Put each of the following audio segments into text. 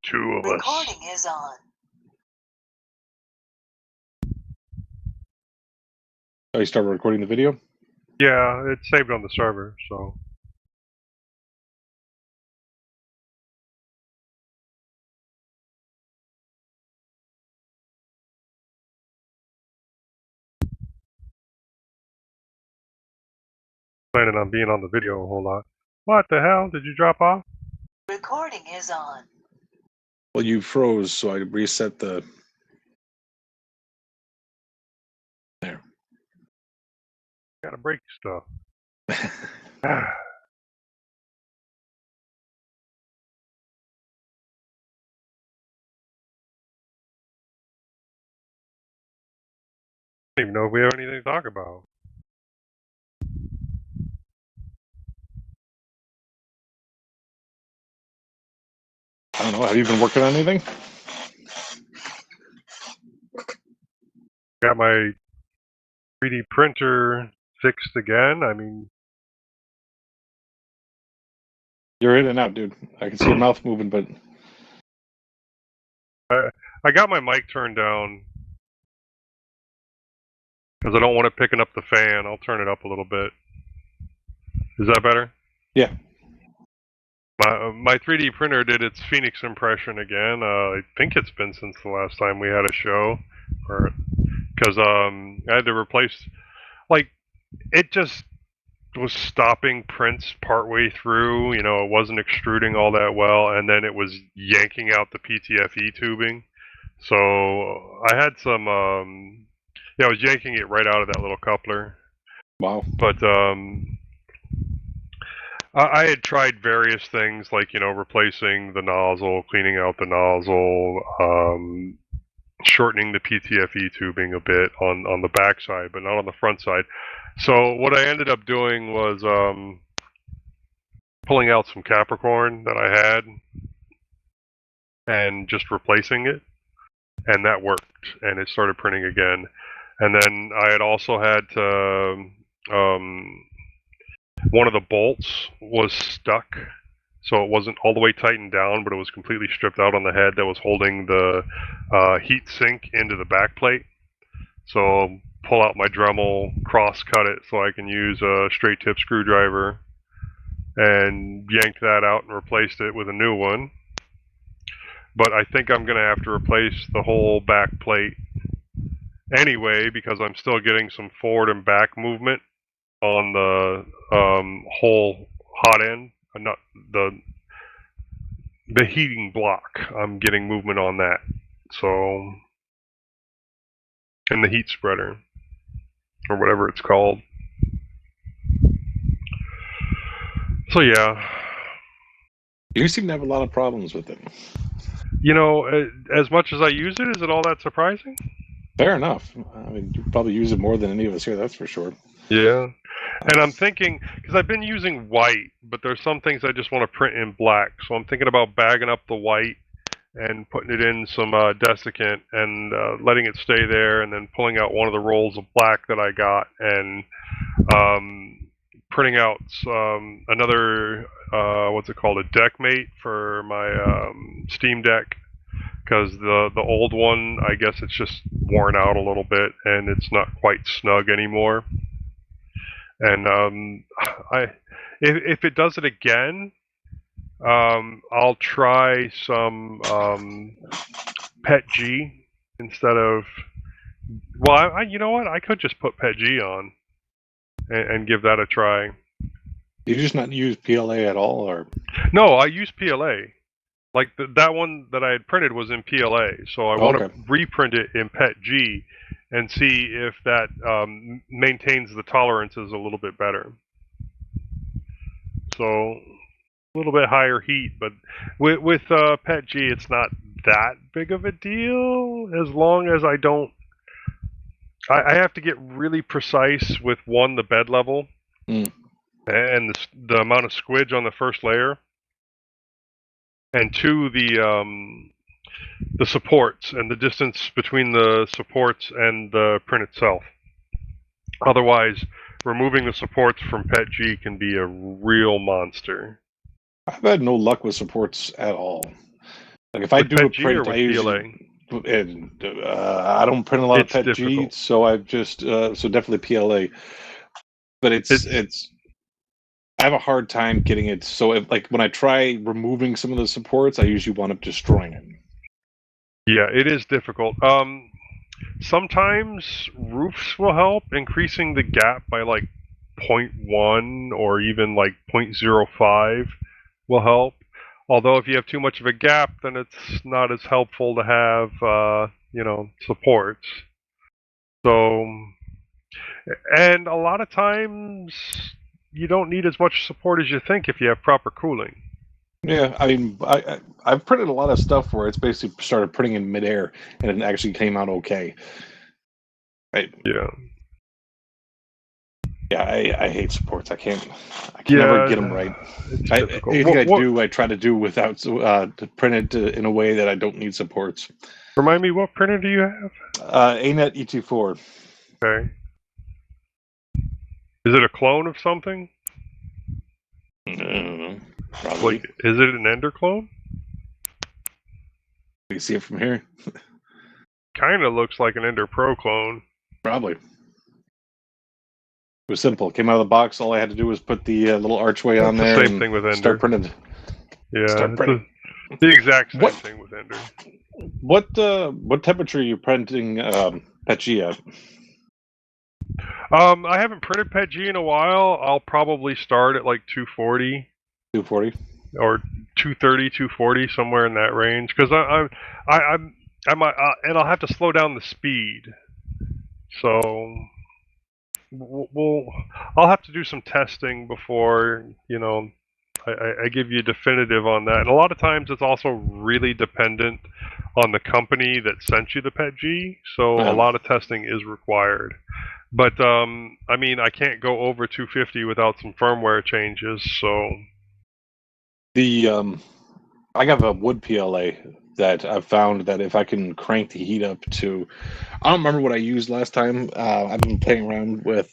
Two of us. Recording is on. Oh, you started recording the video? Yeah, it's saved on the server, so. Planning on being on the video a whole lot. What the hell? Did you drop off? Recording is on. Well, you froze, so I reset the... There. Gotta break stuff. I don't even know if we have anything to talk about. I don't know. Have you been working on anything? Got my 3D printer fixed again. I mean, You're in and out, dude. I can see your mouth moving, but... I got my mic turned down because I don't want it picking up the fan. I'll turn it up a little bit. Is that better? Yeah. My 3D printer did its Phoenix impression again. I think it's been since the last time we had a show, because I had to replace, like, it just was stopping prints partway through. You know, it wasn't extruding all that well, and then it was yanking out the PTFE tubing. So I had some, yeah, I was yanking it right out of that little coupler. Wow. But I had tried various things, like, you know, replacing the nozzle, cleaning out the nozzle, shortening the PTFE tubing a bit on the back side, but not on the front side. So what I ended up doing was pulling out some Capricorn that I had and just replacing it, and that worked, and it started printing again. And then I had also had to, one of the bolts was stuck, so it wasn't all the way tightened down, but it was completely stripped out on the head that was holding the heat sink into the back plate. So pull out my Dremel, cross cut it so I can use a straight tip screwdriver, and yanked that out and replaced it with a new one. But I think I'm going to have to replace the whole back plate anyway, because I'm still getting some forward and back movement on the whole hot end, not the heating block. I'm getting movement on that. So, and the heat spreader, or whatever it's called. So yeah. You seem to have a lot of problems with it. You know, as much as I use it, is it all that surprising? Fair enough. I mean, you probably use it more than any of us here, that's for sure. Yeah. And I'm thinking, because I've been using white, but there's some things I just want to print in black. So I'm thinking about bagging up the white and putting it in some desiccant and letting it stay there, and then pulling out one of the rolls of black that I got and printing out another, what's it called, a deck mate for my Steam Deck. Because the old one, I guess it's just worn out a little bit and it's not quite snug anymore. And if it does it again, I'll try some Pet G instead of. Well, you know what? I could just put Pet G on and give that a try. You just not use PLA at all, or? No, I use PLA. Like that one that I had printed was in PLA, so I want to reprint it in Pet G and see if that maintains the tolerances a little bit better. So a little bit higher heat, but with Pet G, it's not that big of a deal as long as I don't. I have to get really precise with, one, the bed level, and the amount of squidge on the first layer. And two, the supports and the distance between the supports and the print itself. Otherwise, removing the supports from Pet G can be a real monster. I've had no luck with supports at all. Like if I With do a PETG or print, with I usually PLA? and I don't print a lot It's of PETG, difficult. so I've just so definitely PLA. But it's I have a hard time getting it. So like when I try removing some of the supports, I usually wind up destroying it. Yeah, it is difficult. Sometimes roofs will help, increasing the gap by like 0.1 or even like 0.05 will help. Although if you have too much of a gap, then it's not as helpful to have, supports. So, and a lot of times you don't need as much support as you think if you have proper cooling. Yeah, I mean, I've printed a lot of stuff where it's basically started printing in midair, and it actually came out okay. Right? Yeah. Yeah, I hate supports. I can never get them right. It's difficult. Anything I do, I try to do without to print it in a way that I don't need supports. Remind me, what printer do you have? ANET ET4. Okay. Is it a clone of something? Probably. Like, is it an Ender clone? You see it from here? Kind of looks like an Ender Pro clone. Probably. It was simple. It came out of the box. All I had to do was put the little archway on there. The same thing with Ender. Start printing. Yeah, Start printing. The exact same thing with Ender. What temperature are you printing PETG at? I haven't printed PETG in a while. I'll probably start at like 240. 240. Or 230, 240, somewhere in that range. Because I'm and I'll have to slow down the speed. So I'll have to do some testing before I give you definitive on that. And a lot of times it's also really dependent on the company that sent you the PETG. So a lot of testing is required. But I mean, I can't go over 250 without some firmware changes. So I have a wood PLA that I've found that if I can crank the heat up to, I don't remember what I used last time. I've been playing around with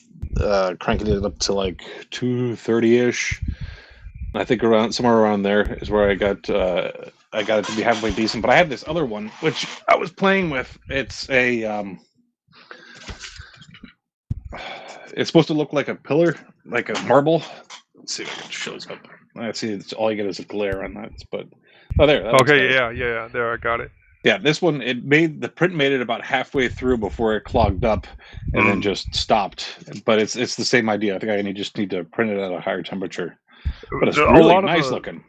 cranking it up to like 230-ish. I think somewhere around there is where I got it to be halfway decent. But I have this other one which I was playing with. It's a it's supposed to look like a pillar, like a marble. Let's see if I can show this up. I see it's all you get is a glare on that, but there. Okay, yeah, there, I got it. Yeah, this one the print made it about halfway through before it clogged up, and then just stopped. But it's the same idea. I think I just need to print it at a higher temperature. But it's really nice looking.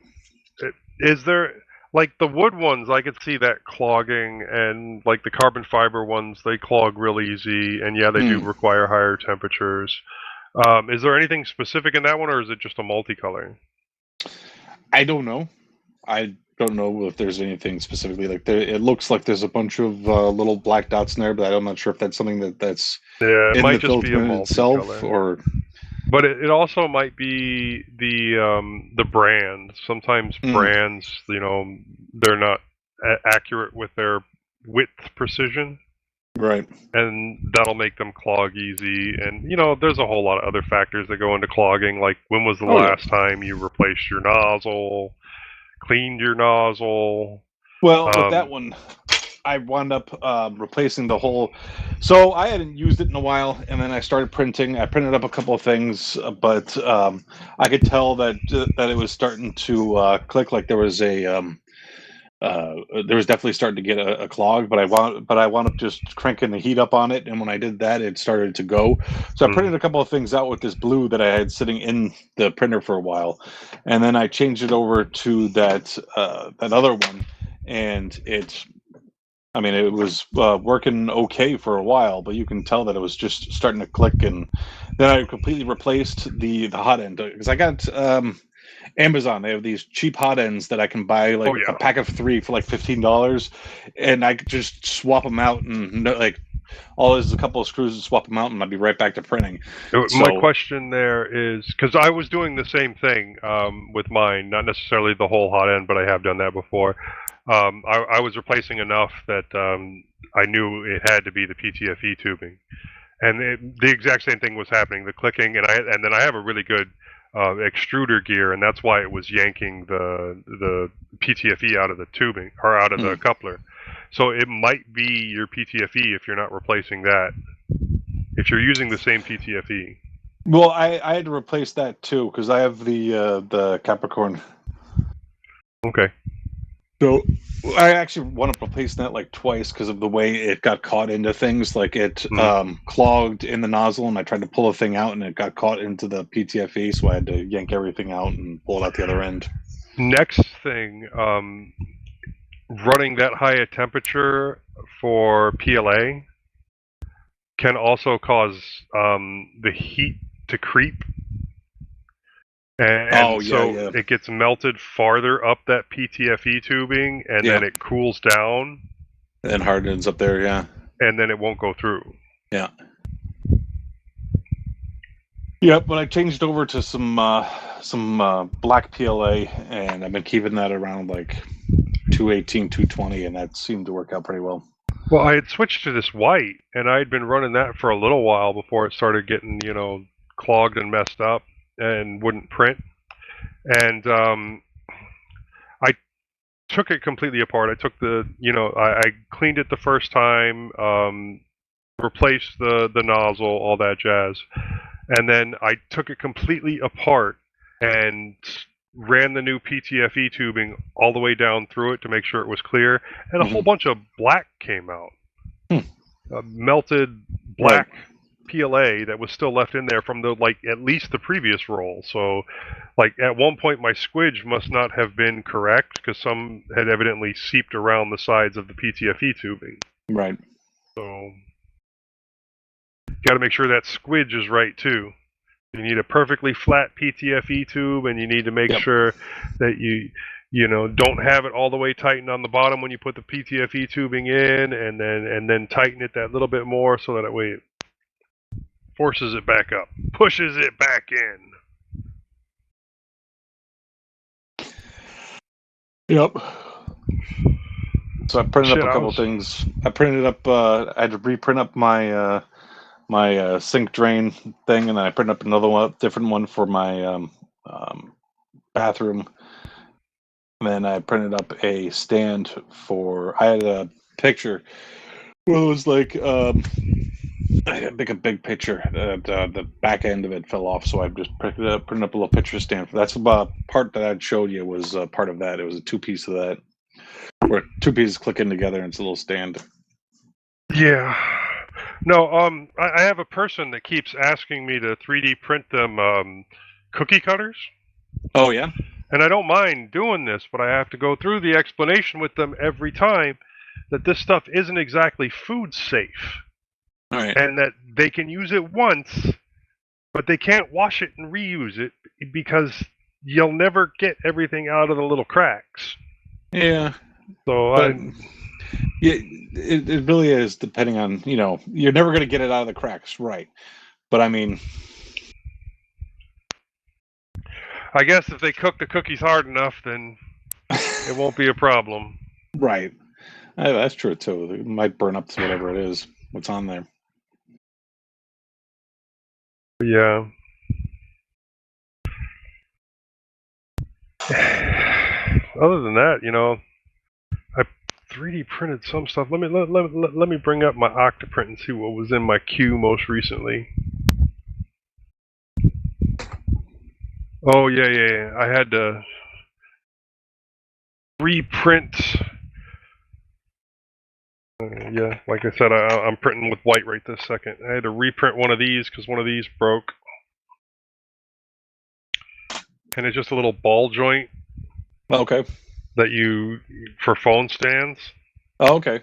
Is there like the wood ones? I could see that clogging, and like the carbon fiber ones, they clog real easy, and yeah, they do require higher temperatures. Is there anything specific in that one, or is it just a multicolor? I don't know. I don't know if there's anything specifically like there. It looks like there's a bunch of little black dots in there, but I'm not sure if that's something that's it might just be a multicolor itself, or. But it also might be the brand. Sometimes brands, they're not accurate with their width precision. Right. And that'll make them clog easy. And, there's a whole lot of other factors that go into clogging, like when was the last time you replaced your nozzle, cleaned your nozzle. Well, with that one, I wound up replacing the whole. So I hadn't used it in a while, and then I started printing. I printed up a couple of things, but I could tell that it was starting to click. Like there was there was definitely starting to get a clog, but I wound up just cranking the heat up on it, and when I did that, it started to go. So I printed a couple of things out with this blue that I had sitting in the printer for a while, and then I changed it over to that other one, and it was working okay for a while, but you can tell that it was just starting to click, and then I completely replaced the hot end because I got Amazon. They have these cheap hot ends that I can buy a pack of 3 for like $15, and I could just swap them out, and all is a couple of screws and swap them out, and I'll be right back to printing. My question there is, because I was doing the same thing with mine, not necessarily the whole hot end, but I have done that before. I was replacing enough that I knew it had to be the PTFE tubing, and the exact same thing was happening. The clicking, and then I have a really good extruder gear, and that's why it was yanking the PTFE out of the tubing or out of the coupler. So it might be your PTFE if you're not replacing that. If you're using the same PTFE. Well, I had to replace that too because I have the Capricorn. Okay. So I actually want to replace that like twice because of the way it got caught into things. Like it clogged in the nozzle, and I tried to pull the thing out, and it got caught into the PTFE, so I had to yank everything out and pull it out the other end. Next thing, running that high a temperature for PLA can also cause the heat to creep. And so it gets melted farther up that PTFE tubing, and then it cools down. And hardens up there, and then it won't go through. Yeah. Yep, but I changed over to some black PLA, and I've been keeping that around like 218, 220, and that seemed to work out pretty well. Well, I had switched to this white, and I had been running that for a little while before it started getting, clogged and messed up and wouldn't print. And I took it completely apart. I took I cleaned it the first time, replaced the nozzle, all that jazz. And then I took it completely apart and ran the new PTFE tubing all the way down through it to make sure it was clear, and a whole bunch of black came out. Melted black PLA that was still left in there from at least the previous roll. So at one point my squidge must not have been correct because some had evidently seeped around the sides of the PTFE tubing. Right. So got to make sure that squidge is right too. You need a perfectly flat PTFE tube, and you need to make sure that you don't have it all the way tightened on the bottom when you put the PTFE tubing in, and then tighten it that little bit more so that way it forces it back up, pushes it back in. Yep. So I printed up a couple things. I printed up. I had to reprint up my my sink drain thing, and then I printed up another different one for my bathroom. And then I printed up a stand for. I had a picture. Well, it was like I had to make a big picture. The back end of it fell off, so I just printed up a little picture stand. That's about part that I'd showed you was part of that. It was a 2-piece of that, where 2 pieces click in together, and it's a little stand. Yeah. No, I have a person that keeps asking me to 3D print them cookie cutters. Oh, yeah? And I don't mind doing this, but I have to go through the explanation with them every time that this stuff isn't exactly food safe. All right. And that they can use it once, but they can't wash it and reuse it because you'll never get everything out of the little cracks. Yeah. So it really is depending on, you're never going to get it out of the cracks, right? But I mean, I guess if they cook the cookies hard enough, then it won't be a problem. Right. That's true too. It might burn up to whatever it is, what's on there. Yeah. Other than that, I 3D printed some stuff. Let me bring up my Octoprint and see what was in my queue most recently. Oh yeah. I had to reprint. Yeah, like I said, I'm printing with white right this second. I had to reprint one of these because one of these broke. And it's just a little ball joint. Okay. That for phone stands. Oh, okay.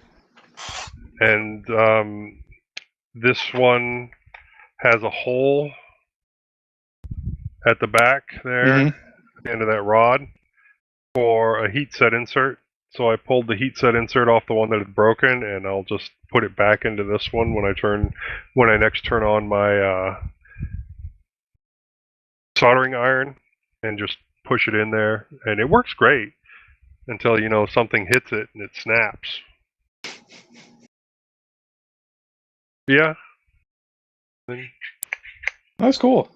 And this one has a hole at the back there, at the end of that rod, for a heat set insert. So I pulled the heat set insert off the one that had broken, and I'll just put it back into this one when I next turn on my soldering iron, and just push it in there, and it works great until something hits it and it snaps. Yeah. That's cool.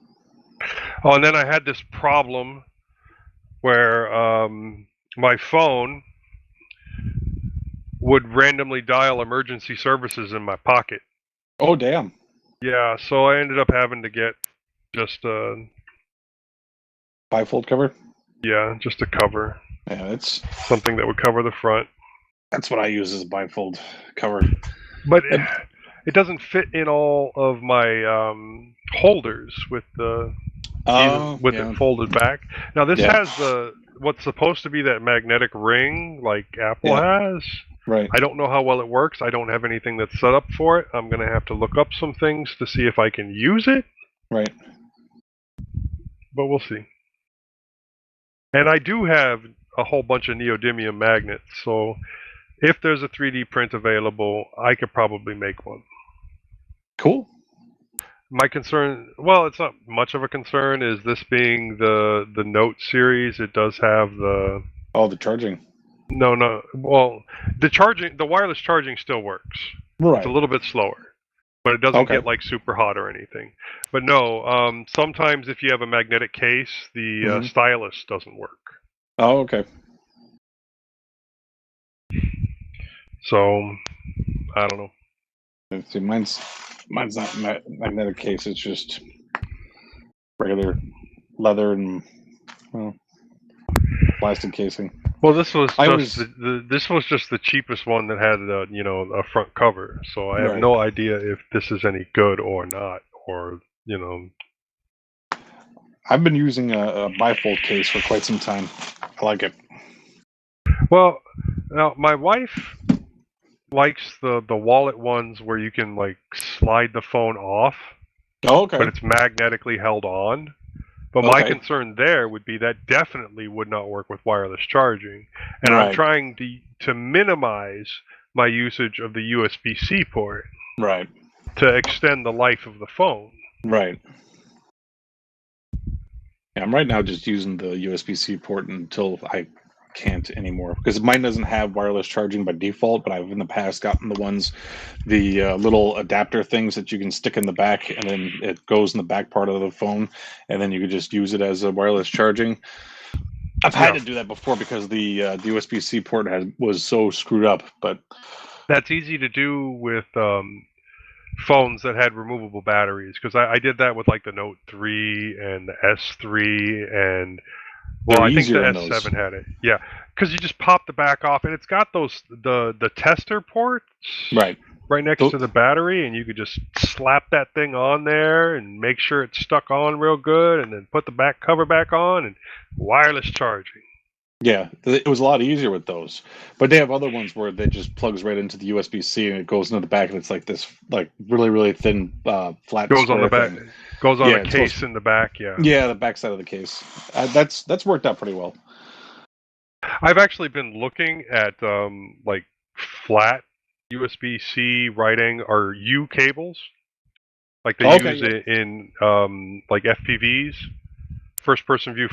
Oh, and then I had this problem where my phone would randomly dial emergency services in my pocket. Oh, damn. Yeah, so I ended up having to get just Bifold cover? just a cover, Yeah, something that would cover the front. that's what I use as a bifold cover. But And- it doesn't fit in all of my holders with the yeah. it folded back. Now this Yeah. has the what's supposed to be that magnetic ring like Apple Yeah. has. Right. I don't know how well it works. I don't have anything that's set up for it. I'm going to have to look up some things to see if I can use it, Right. but we'll see. And I do have a whole bunch of neodymium magnets, so if there's a 3D print available, I could probably make one. Cool. My concern, well, it's not much of a concern, is this being the Note series. It does have the the charging. no. Well, the wireless charging still works. Right. It's a little bit slower, but it doesn't Okay. get like super hot or anything. But no, sometimes if you have a magnetic case, the stylus doesn't work. Oh, okay. So I don't know. Let's see, mine's not magnetic case. It's just regular leather and plastic casing. Well, this was just the cheapest one that had a front cover. So I have Right. no idea if this is any good or not, or I've been using a bifold case for quite some time. I like it. Well, now my wife likes the wallet ones where you can like slide the phone off, Oh, okay. but it's magnetically held on. But my Okay. concern there would be that definitely would not work with wireless charging, and I'm Right. trying to minimize my usage of the USB-C port Right. to extend the life of the phone. Right. Yeah, I'm right now just using the USB-C port until I can't anymore, because mine doesn't have wireless charging by default, but I've in the past gotten the little adapter things that you can stick in the back, and then it goes in the back part of the phone, and then you can just use it as a wireless charging. I've had to do that before because the USB-C port was so screwed up, but That's easy to do with phones that had removable batteries, because I did that with like the Note 3 and the S3 and they're I think the easier in S7 those. had it. Yeah, because you just pop the back off, and it's got the tester ports Right. next to the battery, and you could just slap that thing on there and make sure it's stuck on real good, and then put the back cover back on and wireless charging. Yeah, it was a lot easier with those. But they have other ones where they just plugs right into the USB-C and it goes into the back, and it's like this really, really thin flat Goes on the back. thing. Goes on Yeah, the it's case in the back. Yeah. Yeah, the back side of the case. That's worked out pretty well. I've actually been looking at like flat USB-C right angle or U cables, like they use it in like FPVs, first person view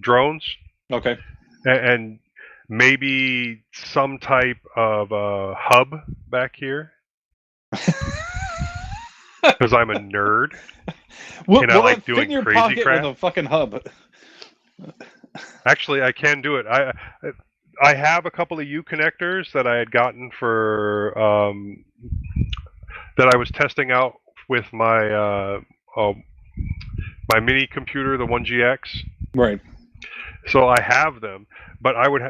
drones, Okay. and maybe some type of hub back here because I'm a nerd. And I like fit in doing your crazy pocket crap. with a fucking hub. Actually, I can do it. I have a couple of U connectors that I had gotten for that I was testing out with my my mini computer, the 1GX. Right. So I have them, but I would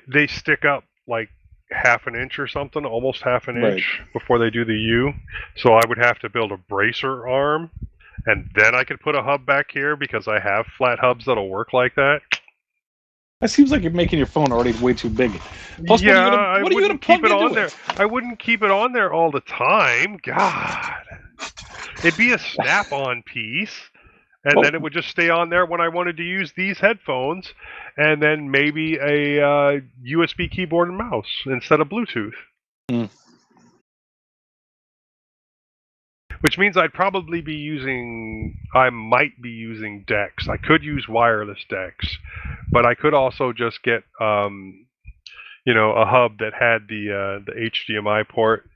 they stick up like half an inch or something, almost half an inch before they do the U. So I would have to build a bracer arm, and then I could put a hub back here because I have flat hubs that'll work like that. That seems like you're making your phone already way too big. Plus, yeah, what are you gonna keep plug it on into there. it? I wouldn't keep it on there all the time. God, it'd be a snap-on piece, and then it would just stay on there when I wanted to use these headphones, and then maybe a USB keyboard and mouse instead of Bluetooth. Mm. Which means I might be using DeX. I could use wireless DeX, but I could also just get a hub that had the HDMI port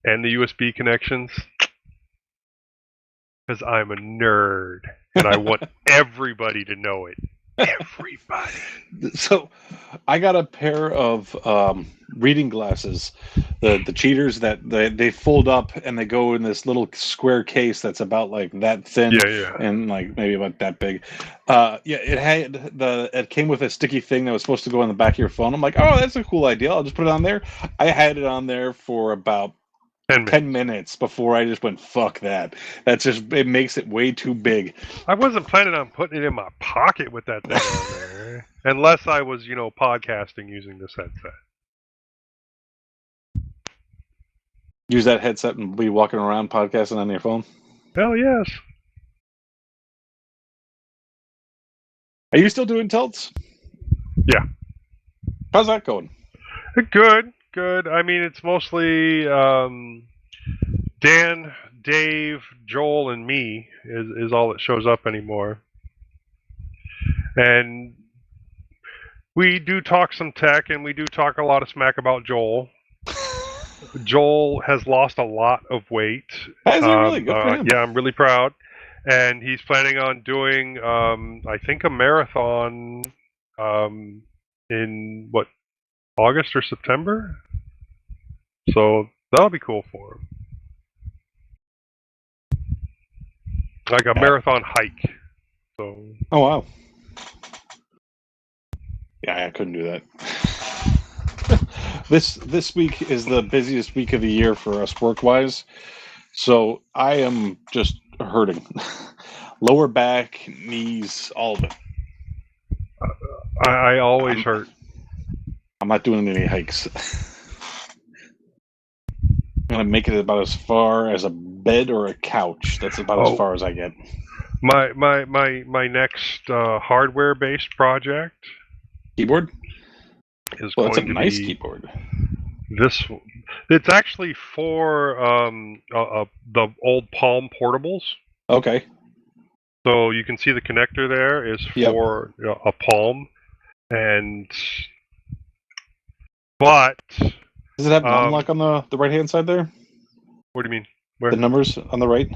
and the USB connections. because I'm a nerd and I want everybody to know it. Everybody. So, I got a pair of reading glasses, the cheaters that they fold up and they go in this little square case that's about like that thin Yeah. and like maybe about that big. It came with a sticky thing that was supposed to go on the back of your phone. I'm like, oh, that's a cool idea. I'll just put it on there. I had it on there for about 10 minutes before I just went, fuck that. It makes it way too big. I wasn't planning on putting it in my pocket with that thing on there. Unless I was, podcasting using this headset. Use that headset and be walking around podcasting on your phone? Hell yes. Are you still doing tilts? Yeah. How's that going? Good. I mean, it's mostly Dan, Dave, Joel, and me is all that shows up anymore. And we do talk some tech, and we do talk a lot of smack about Joel. Joel has lost a lot of weight. Has he really? Good for him. Yeah, I'm really proud. And he's planning on doing, I think, a marathon in, August or September? So that'll be cool for him. Like a marathon hike. So. Oh, wow. Yeah, I couldn't do that. This week is the busiest week of the year for us work-wise. So I am just hurting. Lower back, knees, all of it. I always hurt. I'm not doing any hikes. I'm gonna make it about as far as a bed or a couch. That's about as far as I get. My next hardware-based project. Keyboard? Is well, going it's a to nice be keyboard. It's actually for the old Palm portables. Okay. So you can see the connector there is for a Palm, but does it have unlock on the right hand side there? What do you mean? Where? The numbers on the right?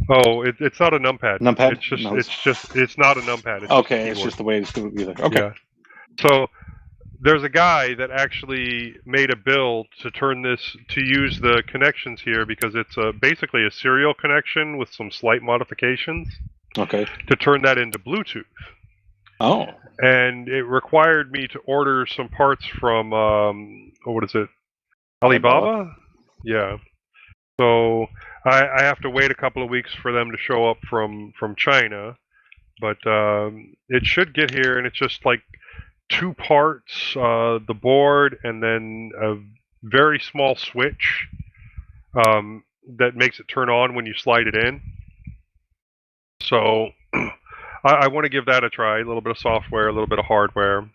Oh, it's not a numpad. Numpad? It's not a numpad. It's just the way it's doing either. Okay. Yeah. So there's a guy that actually made a build to use the connections here because it's basically a serial connection with some slight modifications. Okay. To turn that into Bluetooth. Oh. And it required me to order some parts from what is it? Alibaba? Yeah. So I have to wait a couple of weeks for them to show up from China, but it should get here, and it's just like 2 parts, the board, and then a very small switch that makes it turn on when you slide it in. So I want to give that a try. A little bit of software, a little bit of hardware.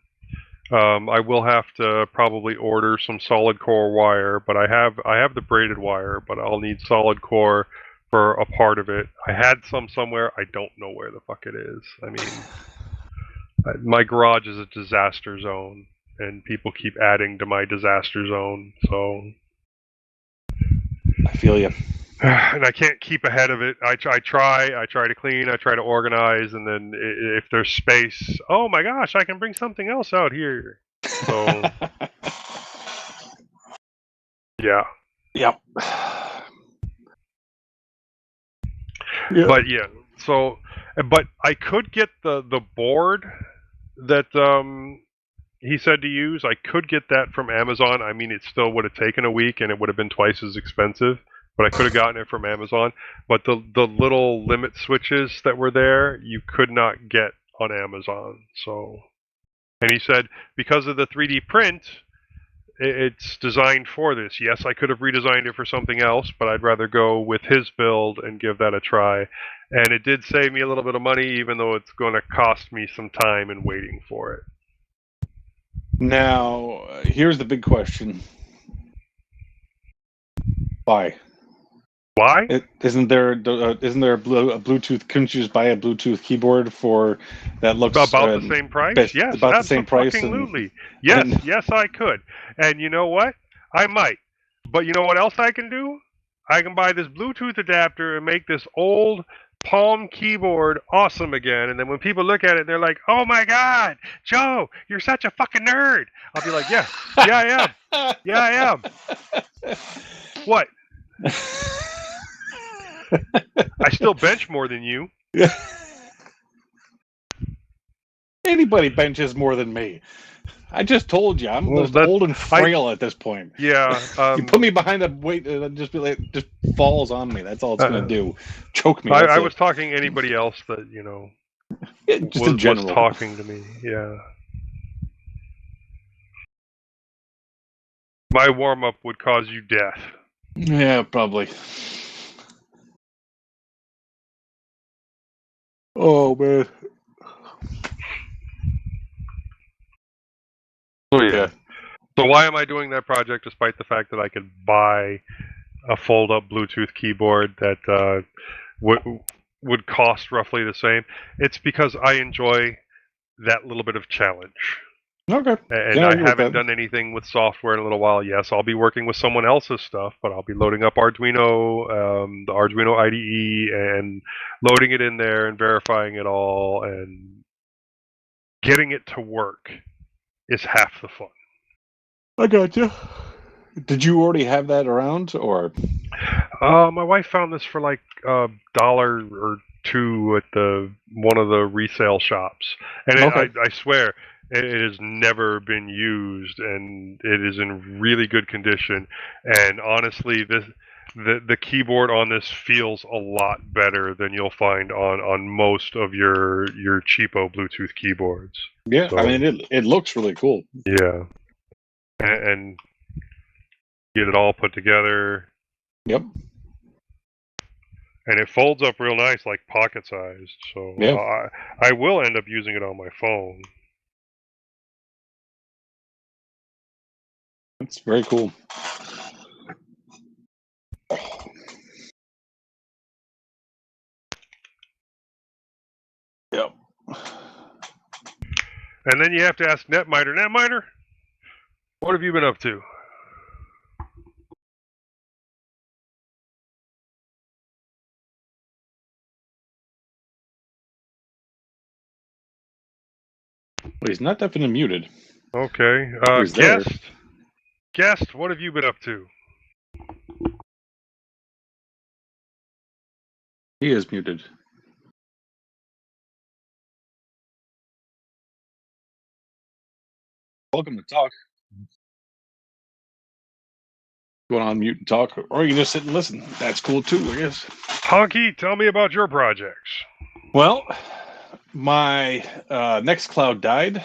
I will have to probably order some solid core wire, but I have the braided wire, but I'll need solid core for a part of it. I had some somewhere. I don't know where the fuck it is. I mean, my garage is a disaster zone, and people keep adding to my disaster zone. So I feel you. And I can't keep ahead of it. I try to clean, I try to organize, and then if there's space, oh my gosh, I can bring something else out here. So, yeah. Yep. But yeah, but I could get the board that he said to use. I could get that from Amazon. I mean, it still would have taken a week, and it would have been twice as expensive. But I could have gotten it from Amazon. But the little limit switches that were there, you could not get on Amazon. So, and he said because of the 3D print, it's designed for this. Yes, I could have redesigned it for something else, but I'd rather go with his build and give that a try. And it did save me a little bit of money, even though it's going to cost me some time in waiting for it. Now, here's the big question. Why? Why? Isn't there a Bluetooth? Couldn't you just buy a Bluetooth keyboard for that looks about the same price? Yes, about the same price. Absolutely. Yes, I could. And you know what? I might. But you know what else I can do? I can buy this Bluetooth adapter and make this old Palm keyboard awesome again. And then when people look at it, they're like, "Oh my God, Joe, you're such a fucking nerd." I'll be like, "Yeah, I am. Yeah, I am. What? I still bench more than you." Anybody benches more than me. I just told you, I'm Well, just old and frail at this point. Yeah. You put me behind a weight, and just be like, just falls on me. That's all it's gonna do. Choke me. I was talking anybody else that just in general was talking to me. Yeah. My warm up would cause you death. Yeah, probably. Oh man. Oh yeah. So why am I doing that project despite the fact that I could buy a fold-up Bluetooth keyboard that would cost roughly the same? It's because I enjoy that little bit of challenge. Okay. And I haven't done anything with software in a little while. Yes, I'll be working with someone else's stuff, but I'll be loading up Arduino, the Arduino IDE, and loading it in there and verifying it all and getting it to work is half the fun. I got you. Did you already have that around, or? My wife found this for like $1 or $2 at one of the resale shops, and Okay. I swear it has never been used, and it is in really good condition. And honestly, the keyboard on this feels a lot better than you'll find on most of your cheapo Bluetooth keyboards. Yeah, So, I mean it looks really cool. Yeah, and get it all put together. Yep. And it folds up real nice, like pocket sized. So Yeah. I will end up using it on my phone. That's very cool. Yep. And then you have to ask Netmiter. Netmiter, what have you been up to? Well, he's not definitely muted. Okay. He's there. Guest, what have you been up to? He is muted. Welcome to talk. Go on mute and talk, or you can just sit and listen. That's cool too, I guess. Honky, tell me about your projects. Well, my Nextcloud died,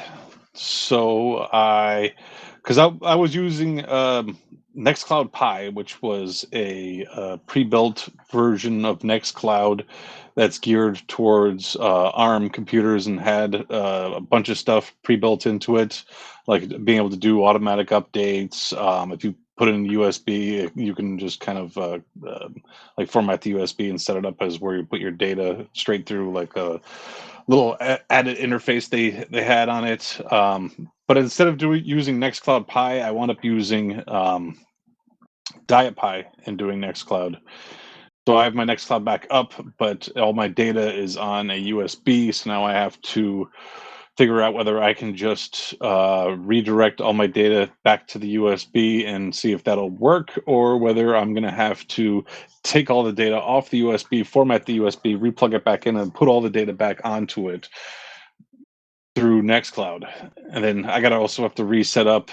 so because I was using Nextcloud Pi, which was a pre-built version of Nextcloud that's geared towards ARM computers and had a bunch of stuff pre-built into it, like being able to do automatic updates. If you put it in USB, you can just kind of like format the USB and set it up as where you put your data straight through, like a little added interface they had on it. But instead of using Nextcloud Pi, I wound up using Diet Pi and doing Nextcloud. So I have my Nextcloud back up, but all my data is on a USB. So now I have to figure out whether I can just redirect all my data back to the USB and see if that'll work, or whether I'm going to have to take all the data off the USB, format the USB, replug it back in, and put all the data back onto it through Nextcloud. And then I gotta also have to reset up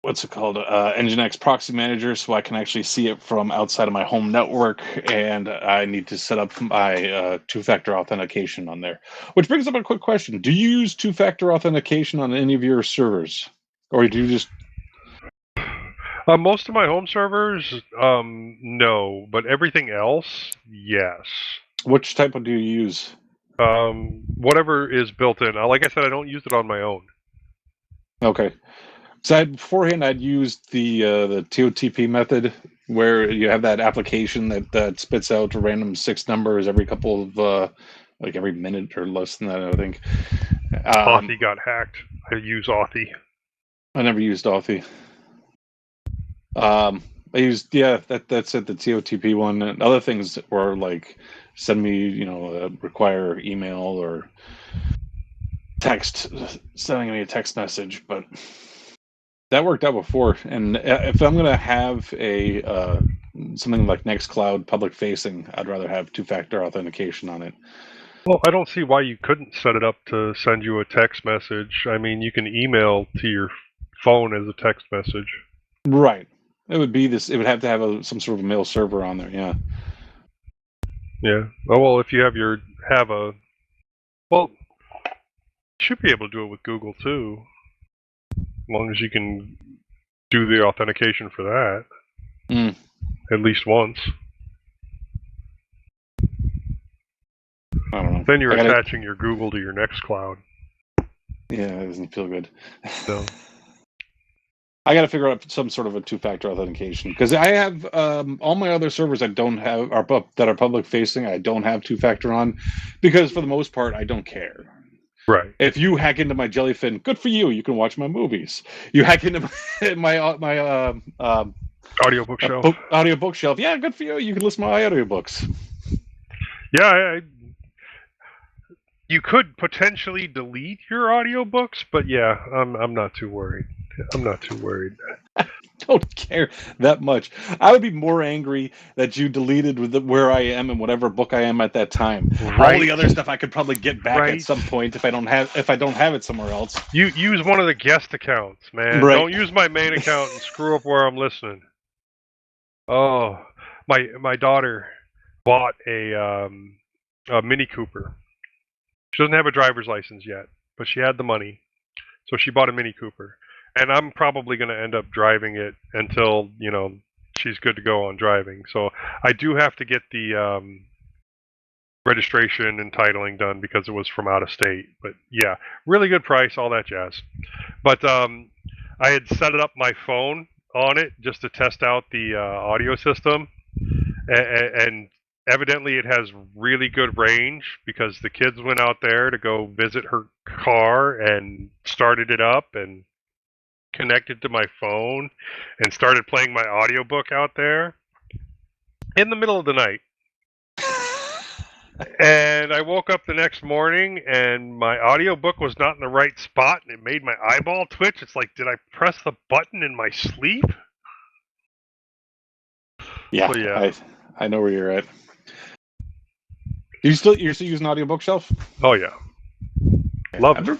what's it called, Nginx Proxy Manager, so I can actually see it from outside of my home network, and I need to set up my two-factor authentication on there. Which brings up a quick question: do you use two-factor authentication on any of your servers, or do you just? Most of my home servers, no, but everything else, yes. Which type do you use? Whatever is built in. Like I said, I don't use it on my own. Okay. So beforehand, I'd used the TOTP method, where you have that application that spits out random 6 numbers every couple of like every minute or less than that, I think. Authy got hacked. I use Authy. I never used Authy. I used that's it, the TOTP one. And other things were like send me require email or text, sending me a text message, but that worked out before. And if I'm gonna have a something like Nextcloud public facing, I'd rather have two-factor authentication on it. Well, I don't see why you couldn't set it up to send you a text message. I mean, you can email to your phone as a text message. Right. It would be this. It would have to have some sort of mail server on there. Yeah. Yeah. Oh, well, if you well, you should be able to do it with Google too, as long as you can do the authentication for that at least once. I don't know. Then you're attaching your Google to your Nextcloud. Yeah, it doesn't feel good. So I got to figure out some sort of a two-factor authentication because I have all my other servers I don't have that are public facing. I don't have two-factor on because for the most part I don't care. Right. If you hack into my Jellyfin, good for you. You can watch my movies. You hack into my audio bookshelf. Audio bookshelf. Yeah, good for you. You can listen to my audiobooks. Yeah, you could potentially delete your audiobooks, but yeah, I'm not too worried. I'm not too worried. I don't care that much. I would be more angry that you deleted where I am and whatever book I am at that time. Right. All the other stuff I could probably get back at some point if I don't have it somewhere else. You use one of the guest accounts, man. Right. Don't use my main account and screw up where I'm listening. Oh, my daughter bought a Mini Cooper. She doesn't have a driver's license yet, but she had the money, so she bought a Mini Cooper. And I'm probably going to end up driving it until, she's good to go on driving. So I do have to get the registration and titling done because it was from out of state. But yeah, really good price, all that jazz. But I had set it up my phone on it just to test out the audio system. And evidently it has really good range because the kids went out there to go visit her car and started it up and connected to my phone and started playing my audiobook out there in the middle of the night. And I woke up the next morning and my audiobook was not in the right spot and it made my eyeball twitch. It's like, did I press the button in my sleep? Yeah, so, yeah. I know where you're at. You're still using Audio Bookshelf? Oh yeah. Love it.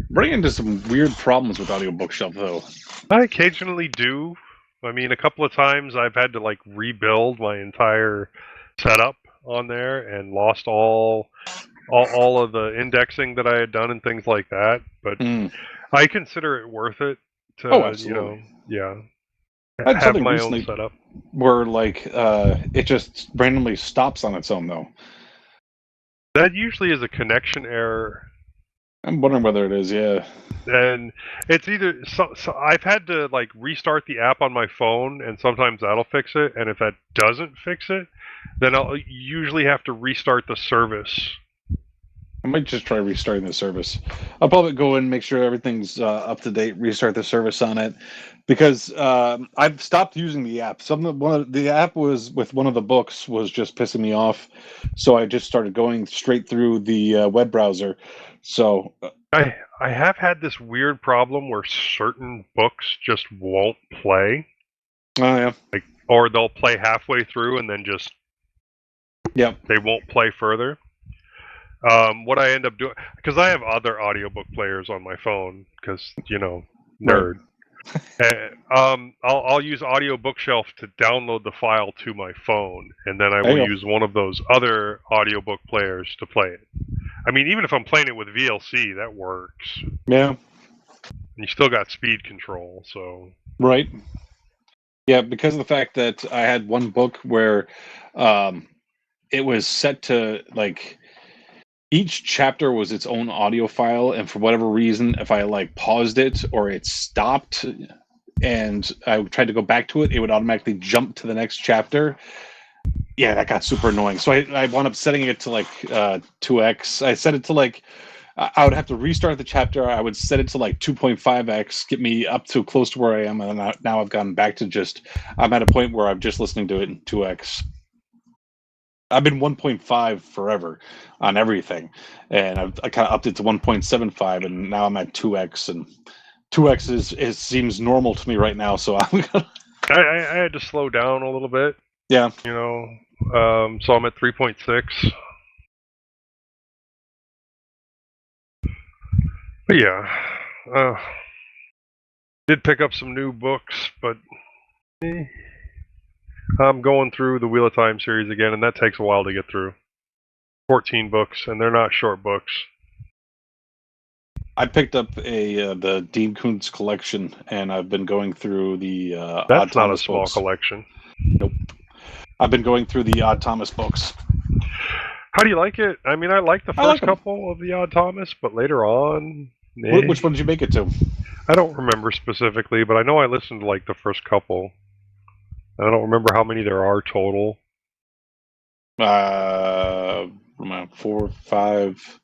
Running into some weird problems with Audio Bookshelf though. I occasionally do. I mean, a couple of times I've had to rebuild my entire setup on there and lost all of the indexing that I had done and things like that. But I consider it worth it to have my own setup. Where it just randomly stops on its own though. That usually is a connection error. I'm wondering whether it is, yeah. And it's either so I've had to restart the app on my phone, and sometimes that'll fix it. And if that doesn't fix it, then I'll usually have to restart the service. I might just try restarting the service. I'll probably go in, make sure everything's up to date, restart the service on it, because I've stopped using the app. The app was with one of the books was just pissing me off, so I just started going straight through the web browser. So I have had this weird problem where certain books just won't play. Oh yeah. Or they'll play halfway through and then just they won't play further. What I end up doing, because I have other audiobook players on my phone, because nerd. I'll use Audio Bookshelf to download the file to my phone, and then I will use one of those other audiobook players to play it. I mean, even if I'm playing it with VLC, that works. Yeah. And you still got speed control, so. Right. Yeah, because of the fact that I had one book where it was set to each chapter was its own audio file, and for whatever reason, if I paused it or it stopped and I tried to go back to it, it would automatically jump to the next chapter. Yeah, that got super annoying. So I wound up setting it to 2x. I set it to I would have to restart the chapter. I would set it to like 2.5x, get me up to close to where I am, and now I've gone back to I'm at a point where I'm just listening to it in 2x. I've been 1.5 forever on everything, and I kind of upped it to 1.75, and now I'm at 2x, and 2x seems normal to me right now. So I'm gonna... I had to slow down a little bit. Yeah. You know, so I'm at 3.6. But yeah, did pick up some new books, but I'm going through the Wheel of Time series again, and that takes a while to get through. 14 books, and they're not short books. I picked up the Dean Koontz collection, and I've been going through the That's not a small collection. Nope. I've been going through the Odd Thomas books. How do you like it? I mean, I like the first couple of the Odd Thomas, but later on... Which one did you make it to? I don't remember specifically, but I know I listened to like the first couple. I don't remember how many there are total. 4, 5,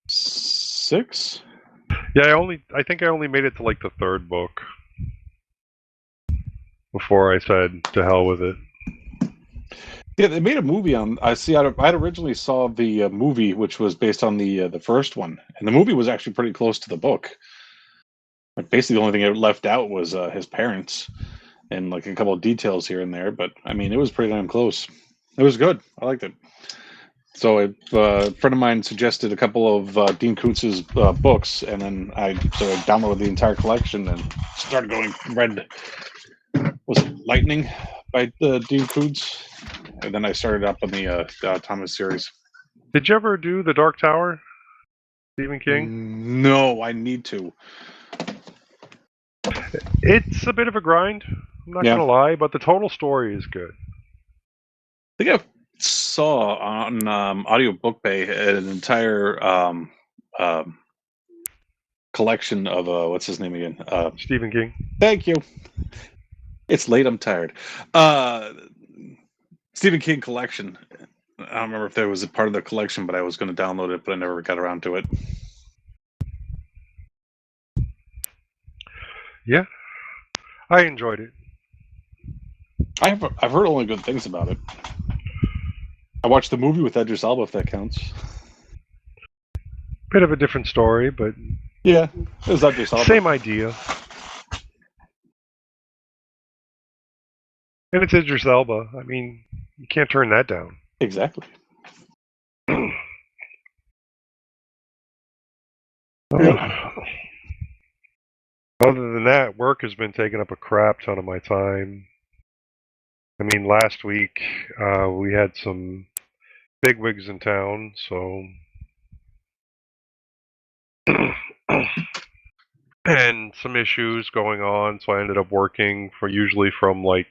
6. Yeah, I think I only made it to like the third book before I said to hell with it. Yeah, they made a movie on. I'd originally saw the movie, which was based on the first one, and the movie was actually pretty close to the book. Like, basically, the only thing it left out was his parents and like a couple of details here and there. But I mean, it was pretty damn close. It was good. I liked it. So a friend of mine suggested a couple of Dean Koontz's books, and then I downloaded the entire collection and started going read. Was it Lightning by Dean Koontz? And then I started up on the Thomas series. Did you ever do The Dark Tower? Stephen King? No, I need to. It's a bit of a grind, I'm not going to lie, but the total story is good. I think I saw on Audiobook Bay an entire collection of, what's his name again? Stephen King. Thank you. It's late, I'm tired. Stephen King collection. I don't remember if there was a part of the collection, but I was going to download it, but I never got around to it. Yeah, I enjoyed it. I've heard only good things about it. I watched the movie with Idris Elba, if that counts. Bit of a different story, but yeah, it was Idris Elba. Same idea. And it's Idris Elba. I mean, you can't turn that down. Exactly. Other than that, work has been taking up a crap ton of my time. I mean, last week we had some bigwigs in town, so... and some issues going on, so I ended up working usually from like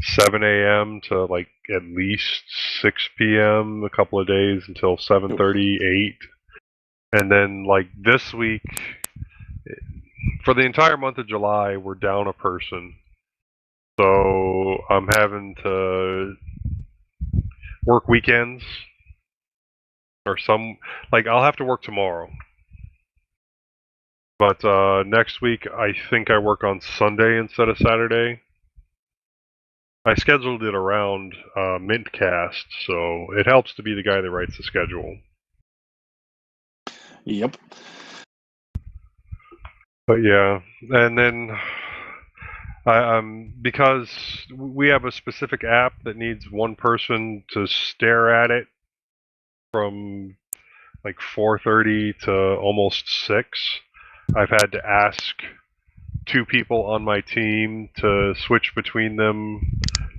7 a.m. to like at least 6 p.m. a couple of days until 7:30, 8. And then like this week, for the entire month of July, we're down a person. So I'm having to work weekends. Or I'll have to work tomorrow. But next week, I think I work on Sunday instead of Saturday. I scheduled it around Mintcast, so it helps to be the guy that writes the schedule. Yep. But yeah, and then because we have a specific app that needs one person to stare at it from like 4:30 to almost 6, I've had to ask 2 people on my team to switch between them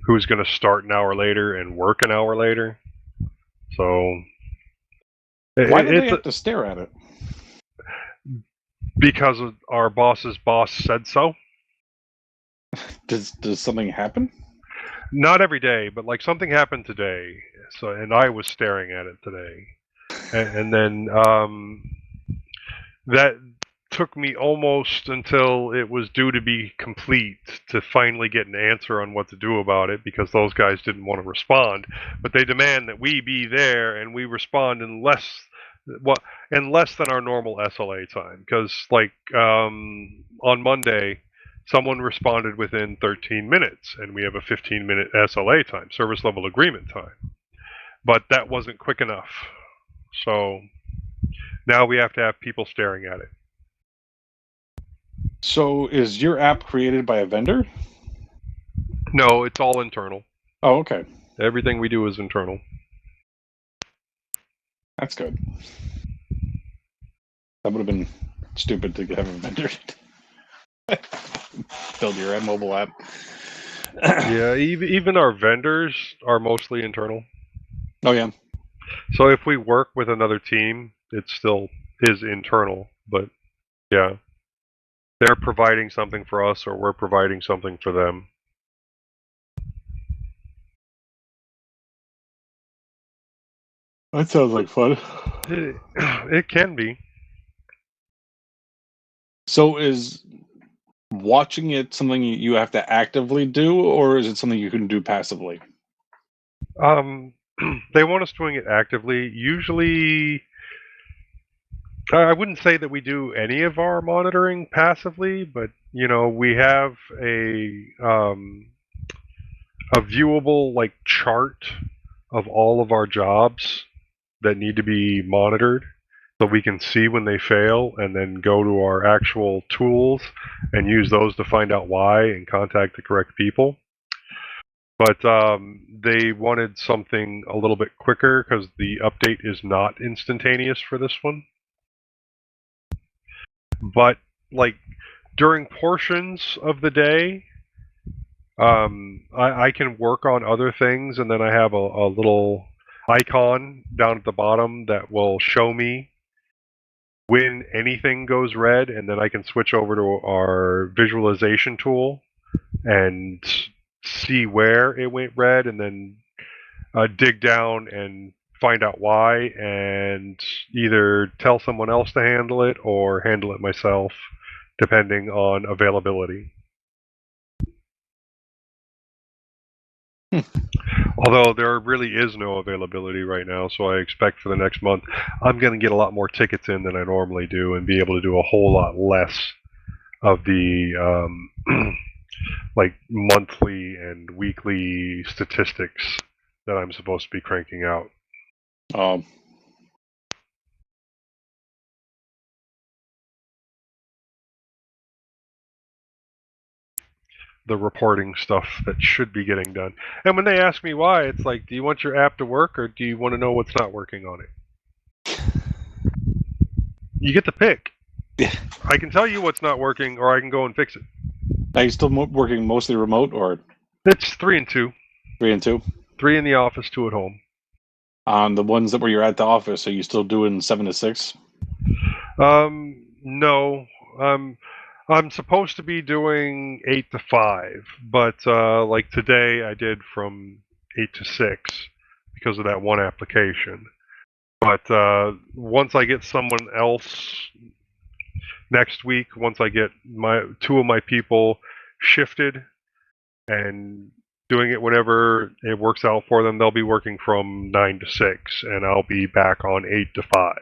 who's going to start an hour later and work an hour later. So why do they have to stare at it? Because our boss's boss said so. Does something happen? Not every day, but like something happened today. So, and I was staring at it today, and then that took me almost until it was due to be complete to finally get an answer on what to do about it, because those guys didn't want to respond, but they demand that we be there and we respond in less well, and less than our normal SLA time. Because, like, on Monday, someone responded within 13 minutes, and we have a 15-minute SLA time, service level agreement time. But that wasn't quick enough. So now we have to have people staring at it. So is your app created by a vendor? No, it's all internal. Oh, okay. Everything we do is internal. That's good. That would have been stupid to have a vendor build your mobile app. Yeah, even our vendors are mostly internal. Oh, yeah. So if we work with another team, it still is internal. But yeah, they're providing something for us, or we're providing something for them. That sounds like fun. It can be. So is watching it something you have to actively do, or is it something you can do passively? They want us doing it actively. Usually, I wouldn't say that we do any of our monitoring passively, but we have a viewable like chart of all of our jobs that need to be monitored, so we can see when they fail and then go to our actual tools and use those to find out why and contact the correct people. But they wanted something a little bit quicker because the update is not instantaneous for this one. But like during portions of the day, I can work on other things, and then I have a little icon down at the bottom that will show me when anything goes red, and then I can switch over to our visualization tool and see where it went red, and then dig down and find out why, and either tell someone else to handle it or handle it myself, depending on availability. Although there really is no availability right now, so I expect for the next month I'm going to get a lot more tickets in than I normally do and be able to do a whole lot less of the like monthly and weekly statistics that I'm supposed to be cranking out. The reporting stuff that should be getting done. And when they ask me why, it's like, do you want your app to work, or do you want to know what's not working on it? You get to pick. Yeah. I can tell you what's not working, or I can go and fix it. Are you still working mostly remote, or? It's 3 and 2. 3 and 2? 3 in the office, 2 at home. On the ones that where you're at the office, are you still doing 7 to 6? No. I'm supposed to be doing 8 to 5, but like today I did from 8 to 6 because of that one application. But once I get someone else next week, once I get two of my people shifted and doing it whenever it works out for them, they'll be working from 9 to 6, and I'll be back on 8 to 5s.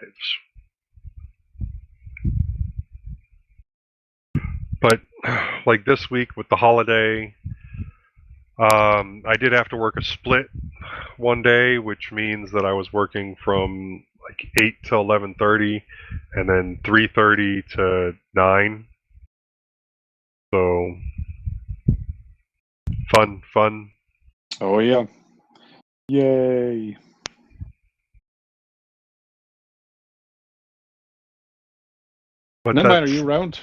But like this week with the holiday, I did have to work a split one day, which means that I was working from like 8 to 11:30, and then 3:30 to 9. So fun. Oh yeah! Yay! But None are you around?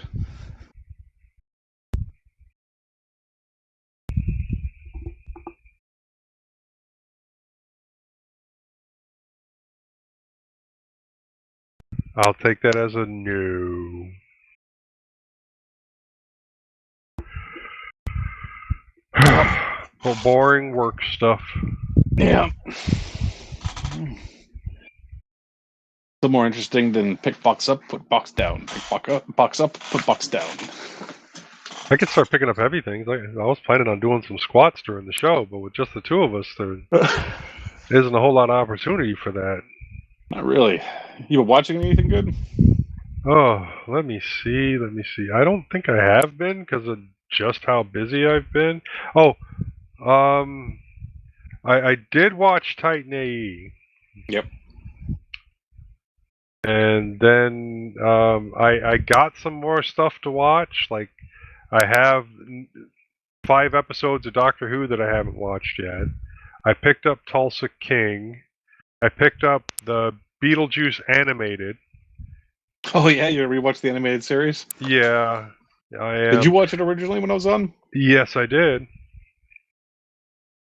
I'll take that as a no. Well, boring work stuff. Yeah. Still more interesting than pick box up, put box down. Pick box up, put box down. I could start picking up heavy things. I was planning on doing some squats during the show, but with just the two of us, there isn't a whole lot of opportunity for that. Not really. You been watching anything good? Oh, let me see. Let me see. I don't think I have been because of just how busy I've been. Oh, I did watch Titan AE. Yep. And then I got some more stuff to watch. Like I have 5 episodes of Doctor Who that I haven't watched yet. I picked up Tulsa King. I picked up the Beetlejuice animated. Oh yeah, you rewatched the animated series? Yeah, I am. Did you watch it originally when it was on? Yes, I did.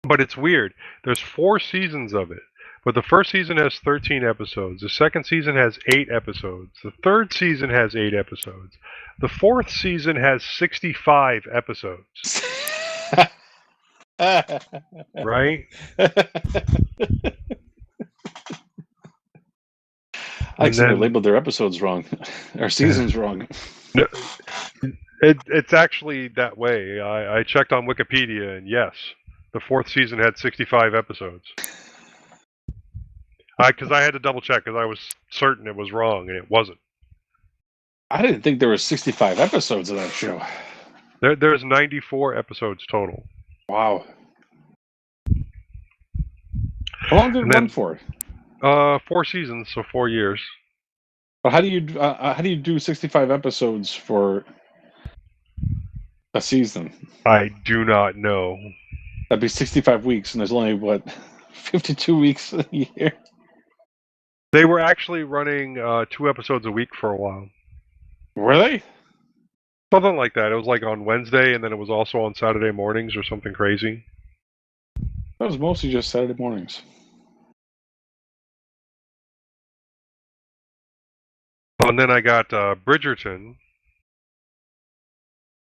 But it's weird. There's 4 seasons of it. But the first season has 13 episodes. The second season has 8 episodes. The third season has 8 episodes. The fourth season has 65 episodes. Right? I And accidentally then labeled their episodes wrong, or seasons wrong. no, it's actually that way. I checked on Wikipedia, and yes, the fourth season had 65 episodes. Because I had to double check because I was certain it was wrong, and it wasn't. I didn't think there were 65 episodes of that show. There's 94 episodes total. Wow. How long did it run for? 4 seasons, so 4 years. But how do you do 65 episodes for a season? I do not know. That'd be 65 weeks, and there's only, what, 52 weeks a year? They were actually running 2 episodes a week for a while. Were they? Something like that. It was like on Wednesday, and then it was also on Saturday mornings or something crazy. That was mostly just Saturday mornings. And then I got Bridgerton.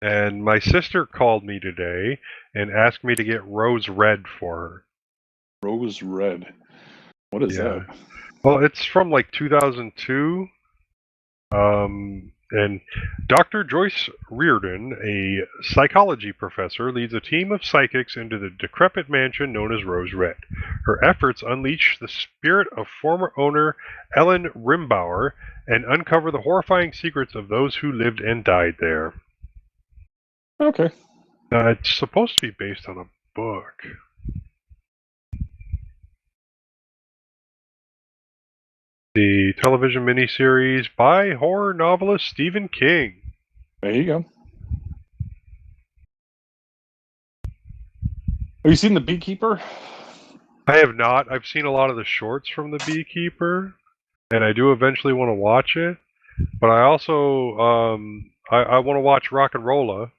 And my sister called me today and asked me to get Rose Red for her. Rose Red. What is that? Well, it's from like 2002. And Dr. Joyce Reardon, a psychology professor, leads a team of psychics into the decrepit mansion known as Rose Red. Her efforts unleash the spirit of former owner Ellen Rimbauer and uncover the horrifying secrets of those who lived and died there. Okay. It's supposed to be based on a book. The television miniseries by horror novelist Stephen King. There you go. Have you seen The Beekeeper? I have not. I've seen a lot of the shorts from The Beekeeper, and I do eventually want to watch it. But I also I want to watch Rock and Rolla.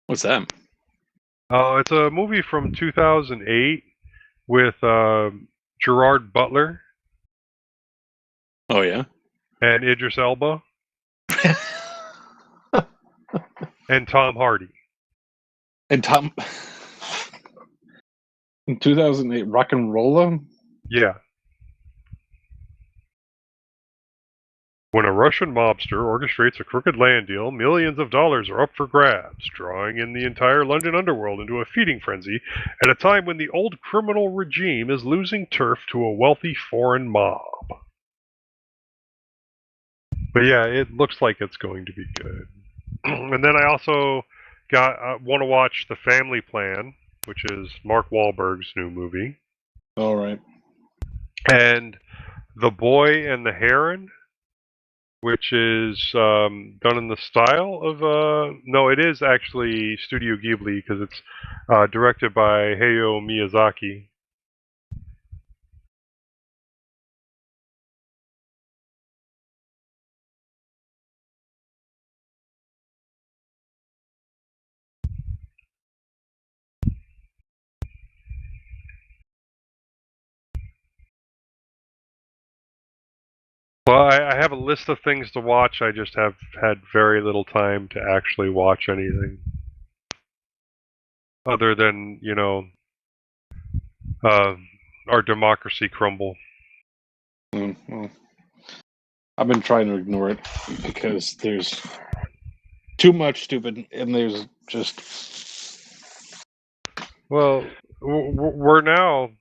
What's that? It's a movie from 2008 with Gerard Butler. Oh, yeah? And Idris Elba. And Tom Hardy. And Tom... In 2008, Rock and Rolla? Yeah. When a Russian mobster orchestrates a crooked land deal, millions of dollars are up for grabs, drawing in the entire London underworld into a feeding frenzy at a time when the old criminal regime is losing turf to a wealthy foreign mob. But yeah, it looks like it's going to be good. And then I also want to watch The Family Plan, which is Mark Wahlberg's new movie. All right. And The Boy and the Heron, which is done in the style of... no, it is actually Studio Ghibli, because it's directed by Hayao Miyazaki. Well, I have a list of things to watch. I just have had very little time to actually watch anything. Other than, our democracy crumble. Well, I've been trying to ignore it because there's too much stupid, and there's just... Well, we're now,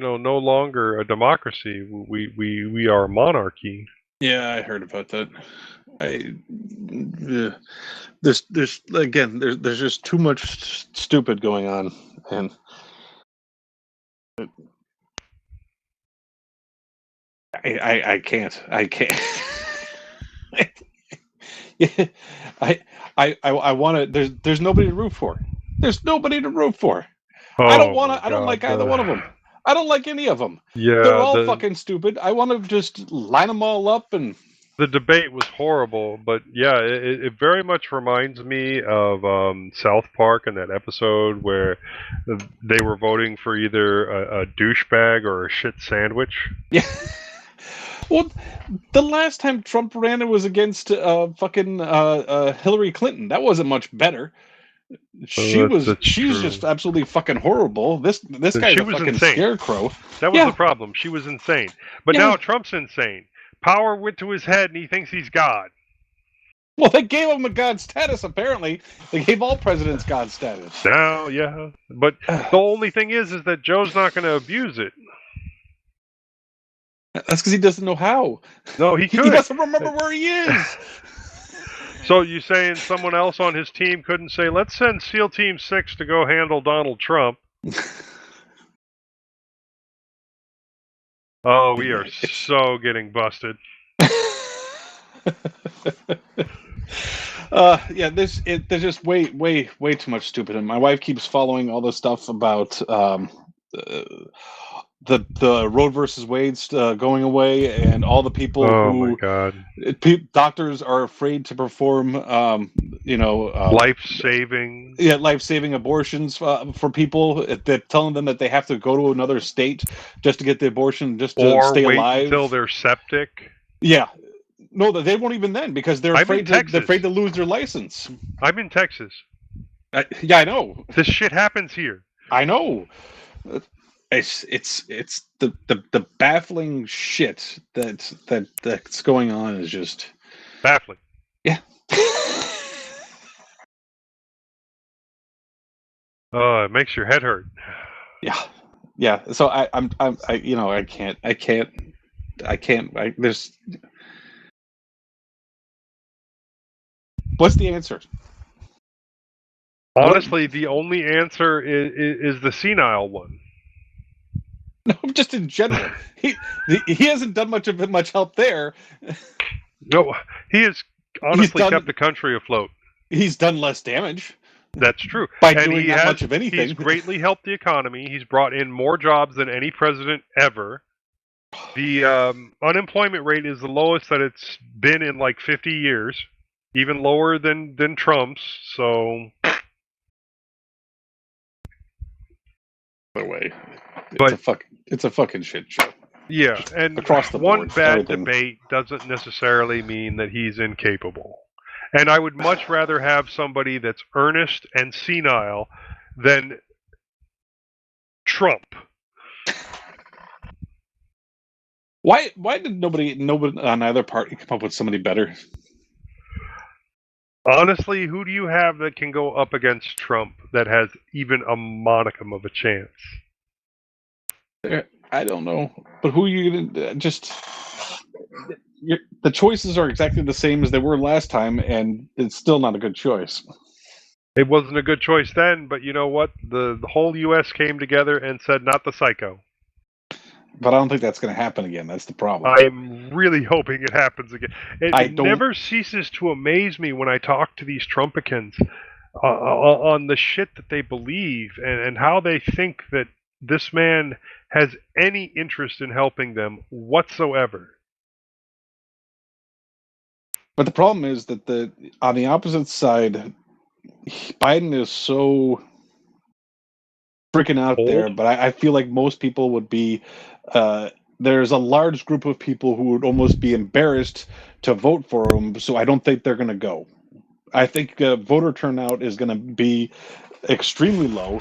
no longer a democracy. We are a monarchy. Yeah, I heard about that. There's again, there's just too much stupid going on, and I can't. Yeah, I want to. There's nobody to root for. There's nobody to root for. I don't Oh want my to. I don't God, like either one of them. I don't like any of them. Yeah, They're all fucking stupid. I want to just line them all up and. The debate was horrible, but yeah, it very much reminds me of South Park and that episode where they were voting for either a douchebag or a shit sandwich. Yeah. Well, the last time Trump ran, it was against fucking Hillary Clinton. That wasn't much better. She was just absolutely fucking horrible. This guy's a fucking insane. scarecrow. That was the problem. She was insane. But now Trump's insane. Power went to his head, and he thinks he's God. Well, they gave him a God status, apparently. They gave all presidents God status. Now, yeah. But the only thing is that Joe's not going to abuse it. That's because he doesn't know how. No, he could. He doesn't remember where he is. So you saying someone else on his team couldn't say, let's send SEAL Team 6 to go handle Donald Trump? Oh, we are so getting busted. Yeah, there's just way too much stupid. And my wife keeps following all the stuff about the Roe versus Wade's going away, and all the people who, my God, doctors are afraid to perform, life-saving, life-saving abortions for people. That telling them that they have to go to another state just to get the abortion, just to stay alive until they're septic. Yeah, no, they won't even then because they're afraid to lose their license. I'm in Texas. Yeah, I know. This shit happens here. I know. It's the baffling shit that's going on is just baffling. Yeah. It makes your head hurt. Yeah. So I can't. There's. What's the answer? Honestly, the only answer is the senile one. No, just in general. He hasn't done much help there. No, he has honestly kept the country afloat. He's done less damage. That's true. By doing that much of anything. He's greatly helped the economy. He's brought in more jobs than any president ever. The unemployment rate is the lowest that it's been in like 50 years, even lower than Trump's. So, by the way, it's a fucking shit show. Yeah, and across the board, one bad debate doesn't necessarily mean that he's incapable. And I would much rather have somebody that's earnest and senile than Trump. Why did nobody on either party come up with somebody better? Honestly, who do you have that can go up against Trump that has even a modicum of a chance? I don't know, but who are you gonna just? The choices are exactly the same as they were last time, and it's still not a good choice. It wasn't a good choice then, but you know what? The whole U.S. came together and said, not the psycho. But I don't think that's going to happen again. That's the problem. I'm really hoping it happens again. It never ceases to amaze me when I talk to these Trumpicans on the shit that they believe and how they think that this man has any interest in helping them whatsoever. But the problem is that on the opposite side, Biden is so freaking out there. But I feel like most people would be. There's a large group of people who would almost be embarrassed to vote for him. So I don't think they're going to go. I think voter turnout is going to be extremely low,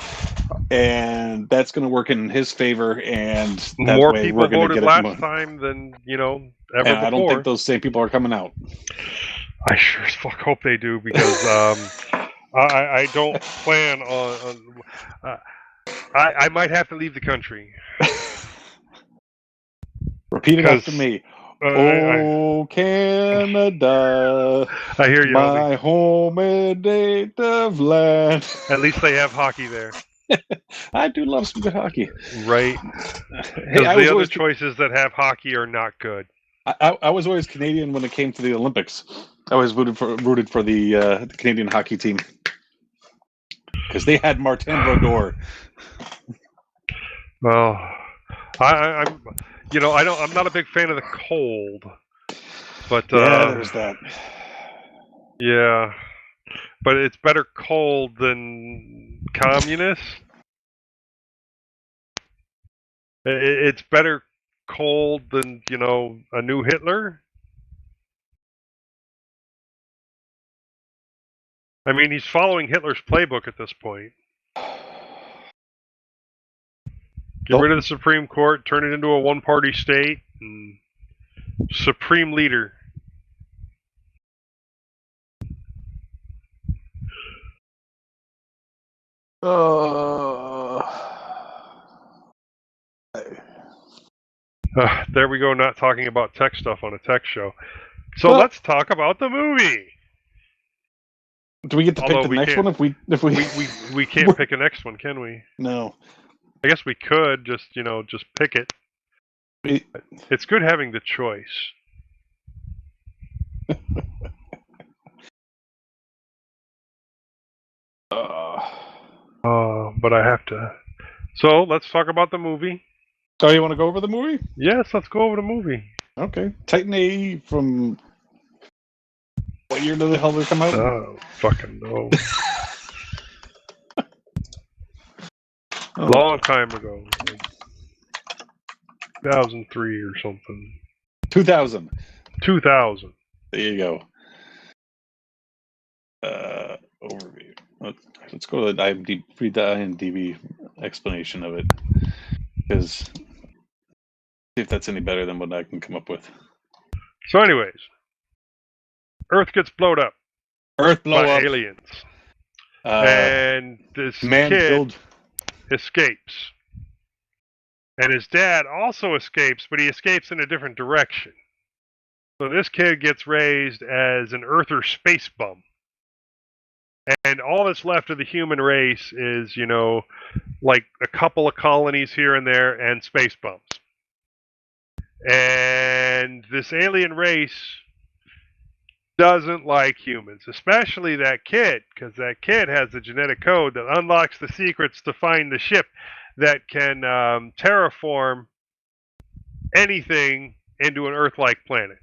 and that's going to work in his favor. And that more way people we're going to voted get last time than ever and before. I don't think those same people are coming out. I sure as fuck hope they do, because I don't plan on. I might have to leave the country. Repeat it after me. Oh, Canada, I hear you, my home and native land. At least they have hockey there, I do love some good hockey. right? Hey, Because I the was other always choices that have hockey are not good. I was always Canadian when it came to the Olympics. I always rooted for the Canadian hockey team because they had Martin Brodeur. Well, I'm, I'm not a big fan of the cold, but Yeah, there's that. yeah, but it's better cold than communist. It's better cold than a new Hitler. I mean, he's following Hitler's playbook at this point. Get rid of the Supreme Court, turn it into a one-party state, and supreme leader. There we go, not talking about tech stuff on a tech show. So let's talk about the movie. Do we get to pick the next one if we we can't pick a next one, can we? No. I guess we could just pick it. It's good having the choice. But I have to. So let's talk about the movie. Oh, you want to go over the movie? Yes, let's go over the movie. Okay. Titan A from what year did the hell did it come out? Oh, fucking no. Long time ago. Like 2003 or something. 2000. 2000. There you go. Overview. Let's go to the IMDb, read the IMDb explanation of it. Because see if that's any better than what I can come up with. So anyways, Earth gets blown up. Earth blow by up. aliens. And this kid escapes. And his dad also escapes, but he escapes in a different direction. So this kid gets raised as an Earther space bum. And all that's left of the human race is, like a couple of colonies here and there and space bums. And this alien race doesn't like humans, especially that kid, because that kid has the genetic code that unlocks the secrets to find the ship that can terraform anything into an Earth-like planet.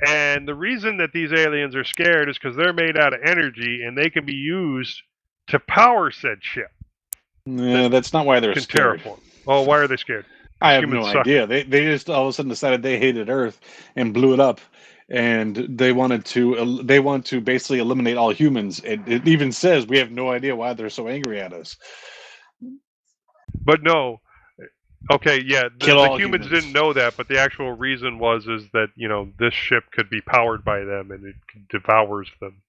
And the reason that these aliens are scared is because they're made out of energy and they can be used to power said ship. Yeah, that's not why they're scared. Terraform. Oh, why are they scared? I have no idea. They just all of a sudden decided they hated Earth and blew it up, and they want to basically eliminate all humans. It even says we have no idea why they're so angry at us. But no. Okay, yeah, the humans didn't know that, but the actual reason is that, this ship could be powered by them and it devours them.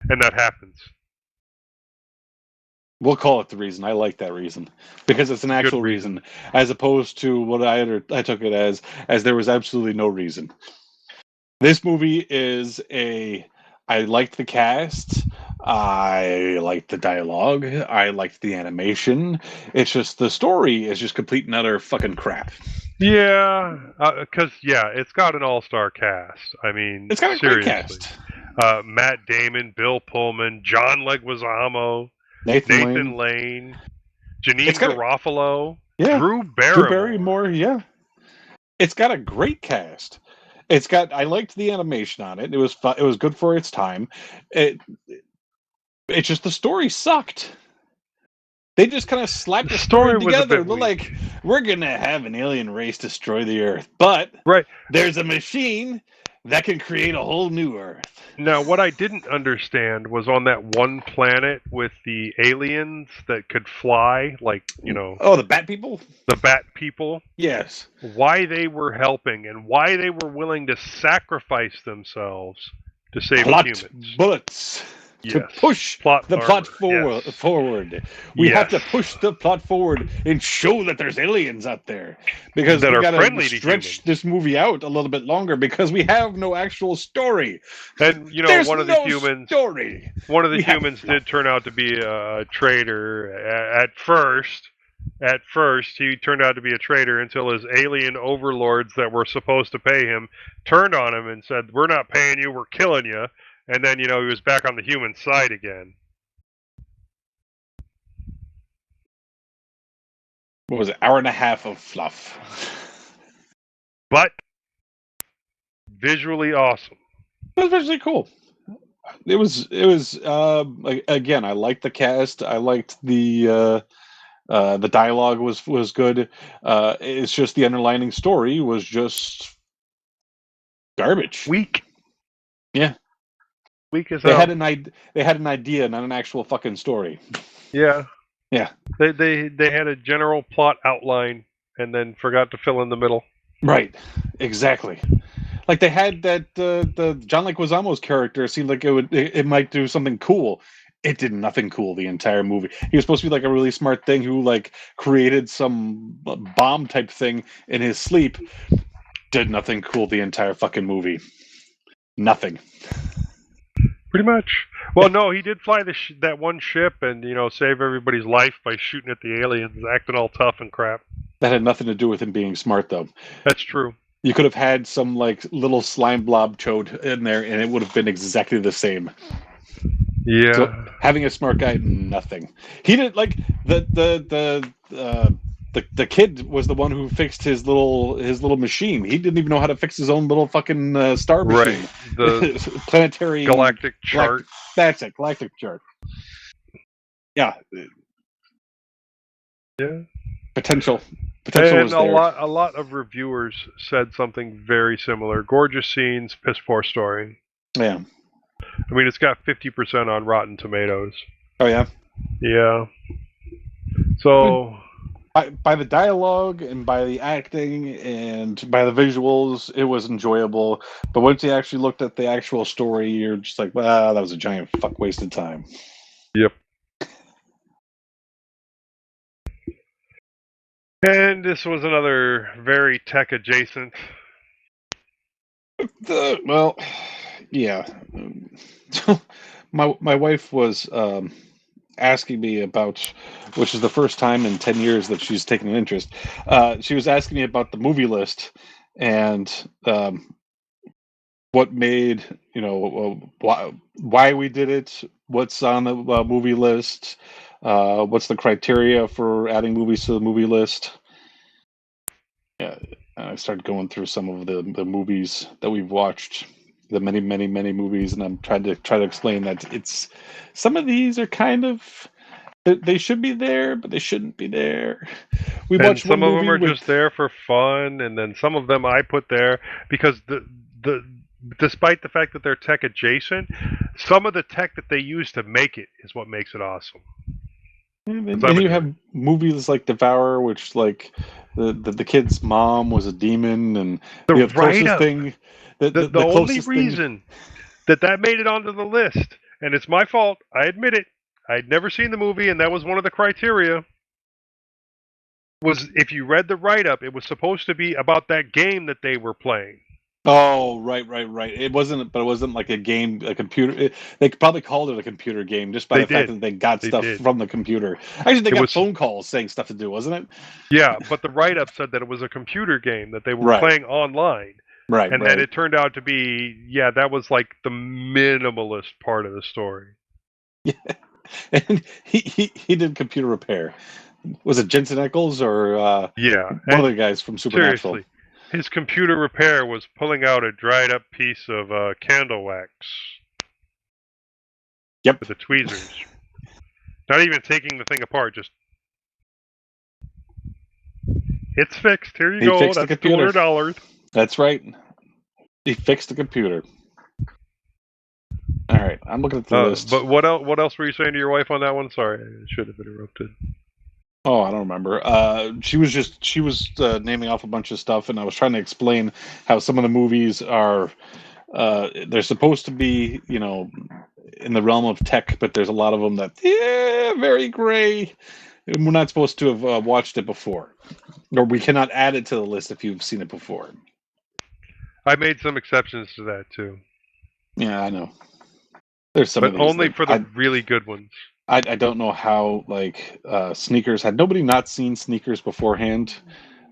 And that happens. We'll call it the reason. I like that reason. Because it's an actual reason. As opposed to what I took it as there was absolutely no reason. This movie is I liked the cast. I liked the dialogue. I liked the animation. It's just the story is just complete and utter fucking crap. Yeah, because it's got an all-star cast. I mean, it's got a seriously. great cast. Matt Damon, Bill Pullman, John Leguizamo, Nathan Lane, Janine Garofalo, Drew Barrymore. Yeah. It's got a great cast. I liked the animation on it. It was fun. It was good for its time. It's just the story sucked. They just kind of slapped the story together. They're like, we're gonna have an alien race destroy the Earth, but there's a machine that can create a whole new Earth. Now, what I didn't understand was on that one planet with the aliens that could fly, like, Oh, the Bat People? The Bat People? Yes. Why they were helping and why they were willing to sacrifice themselves to save humans. Bullets. to Yes. push Plot the plot armor, forward. yes. We have to Yes. push the plot forward and show that there's aliens out there, because That we are gotta friendly to stretch humans. this movie out a little bit longer because we have no actual story. And There's one of the no humans, story. one of the We have humans fluff. did turn out to be a traitor at first. At first, he turned out to be a traitor until his alien overlords that were supposed to pay him turned on him and said, "We're not paying you. We're killing you." And then he was back on the human side again. What was it? Hour and a half of fluff. But visually awesome. It was actually cool. It was again, I liked the cast. I liked the dialogue was good. It's just the underlining story was just garbage. Weak. Yeah. Weak as They hell. had an idea, not an actual fucking story. Yeah. Yeah. They had a general plot outline and then forgot to fill in the middle. Right. Exactly. Like they had that the John Leguizamo's character seemed like it might do something cool. It did nothing cool the entire movie. He was supposed to be like a really smart thing who like created some bomb type thing in his sleep. Did nothing cool the entire fucking movie. Nothing. Pretty much. Well, no, he did fly that one ship and save everybody's life by shooting at the aliens, acting all tough and crap. That had nothing to do with him being smart, though. That's true. You could have had some like little slime blob chode in there, and it would have been exactly the same. Yeah. So having a smart guy, nothing. He did like the kid was the one who fixed his little machine. He didn't even know how to fix his own little fucking star machine. Right. The planetary galactic chart. That's it, galactic chart. Yeah. Yeah. Potential And was there. a lot of reviewers said something very similar. Gorgeous scenes, piss poor story. Yeah. I mean, it's got 50% on Rotten Tomatoes. Oh yeah. Yeah. So by the dialogue and by the acting and by the visuals, it was enjoyable. But once you actually looked at the actual story, you're just like, well, that was a giant fuck wasted time. Yep. And this was another very tech adjacent. Well, yeah. My wife was asking me about, which is the first time in 10 years that she's taken an interest. She was asking me about the movie list and what made, why we did it, what's on the movie list, what's the criteria for adding movies to the movie list. Yeah, I started going through some of the movies that we've watched, the many movies, and I'm trying to explain that it's some of these are kind of they should be there, but they shouldn't be there. We And watched some one of them movie are just there for fun, and then some of them I put there because the despite the fact that they're tech adjacent, some of the tech that they use to make it is what makes it awesome. And you have movies like Devour, which like the kid's mom was a demon, and The closest write-up. thing. The only reason that made it onto the list, and it's my fault, I admit it, I'd never seen the movie, and that was one of the criteria, was if you read the write-up, it was supposed to be about that game that they were playing. Oh, right. It wasn't like a game, a computer. They probably called it a computer game just by the fact that they got stuff from the computer. Actually, they got phone calls saying stuff to do, wasn't it? Yeah, but the write-up said that it was a computer game that they were playing online. Right. And then it turned out to be, that was like the minimalist part of the story. Yeah. And he did computer repair. Was it Jensen Ackles or one of the guys from Supernatural? Seriously, his computer repair was pulling out a dried up piece of candle wax. Yep. With the tweezers. Not even taking the thing apart, just it's fixed. Here you go. That's $200. That's right. He fixed the computer. All right, I'm looking at the list. But what else were you saying to your wife on that one? Sorry, I should have interrupted. Oh, I don't remember. She was naming off a bunch of stuff, and I was trying to explain how some of the movies are they're supposed to be, in the realm of tech, but there's a lot of them that very gray. And we're not supposed to have watched it before, or we cannot add it to the list if you've seen it before. I made some exceptions to that too. Yeah, I know. There's some, but of these only that for the really good ones. I don't know how Sneakers had nobody not seen Sneakers beforehand.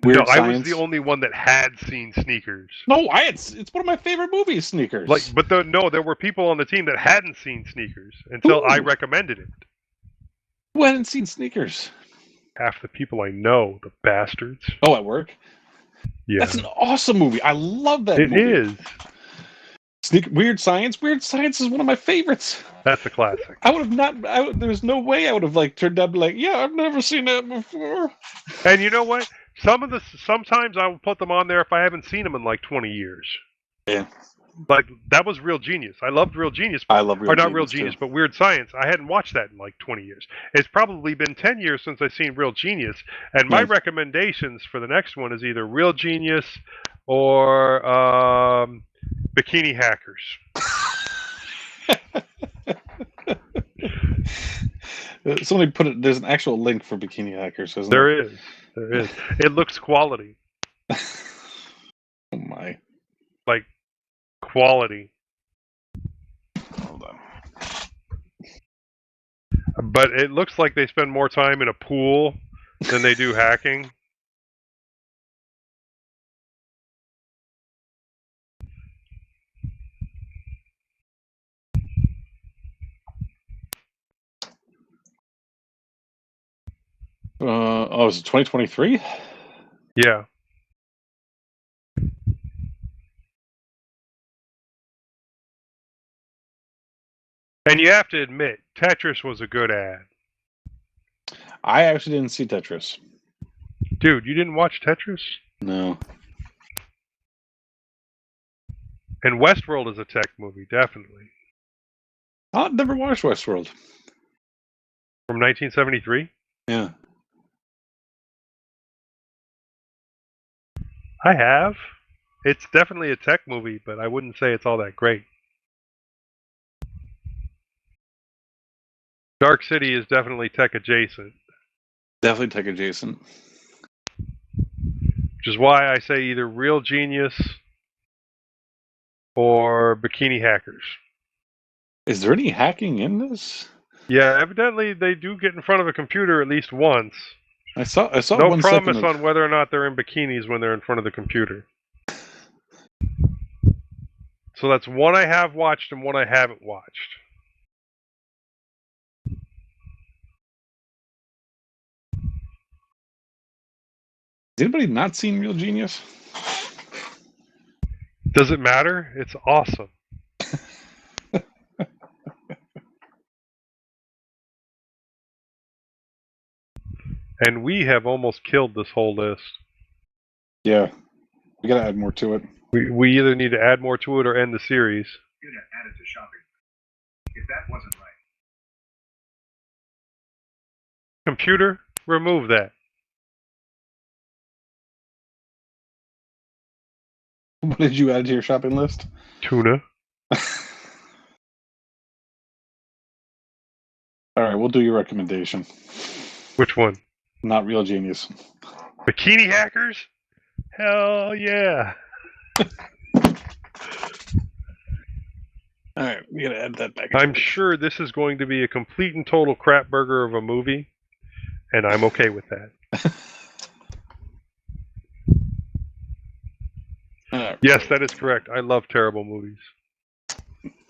Weird no, Science. I was the only one that had seen Sneakers. No, it's one of my favorite movies, Sneakers. But there were people on the team that hadn't seen Sneakers until I recommended it. Who hadn't seen Sneakers? Half the people I know, the bastards. Oh, at work? Yeah. That's an awesome movie. I love that movie. It is. Weird Science. Weird Science is one of my favorites. That's a classic. I would have not. There's no way I would have turned up yeah, I've never seen that before. And you know what? Sometimes I will put them on there if I haven't seen them in like 20 years. Yeah. Like that was Real Genius. I loved Real Genius. I love Real or not Genius Real Genius, too. but Weird Science. I hadn't watched that in like 20 years. It's probably been 10 years since I've seen Real Genius. And my recommendations for the next one is either Real Genius or Bikini Hackers. Somebody put it. There's an actual link for Bikini Hackers, isn't there? There is. It looks quality. Oh my! Like quality. Hold on. But it looks like they spend more time in a pool than they do hacking. Is it 2023? Yeah. And you have to admit, Tetris was a good ad. I actually didn't see Tetris. Dude, you didn't watch Tetris? No. And Westworld is a tech movie, definitely. I've never watched Westworld. From 1973? Yeah. I have. It's definitely a tech movie, but I wouldn't say it's all that great. Dark City is definitely tech adjacent. Definitely tech adjacent. Which is why I say either Real Genius or Bikini Hackers. Is there any hacking in this? Yeah, evidently they do get in front of a computer at least once. I saw no 1 promise second of... on whether or not they're in bikinis when they're in front of the computer. So that's one I have watched and one I haven't watched. Has anybody not seen Real Genius? Does it matter? It's awesome. And we have almost killed this whole list. Yeah. We gotta add more to it. We either need to add more to it or end the series. You're gonna add it to shopping. If that wasn't right. Computer, remove that. What did you add to your shopping list? Tuna. All right, we'll do your recommendation. Which one? Not Real Genius. Bikini Hackers? Hell yeah. All right, we gotta add that back. I'm sure this is going to be a complete and total crap burger of a movie, and I'm okay with that. Right. Yes, that is correct. I love terrible movies.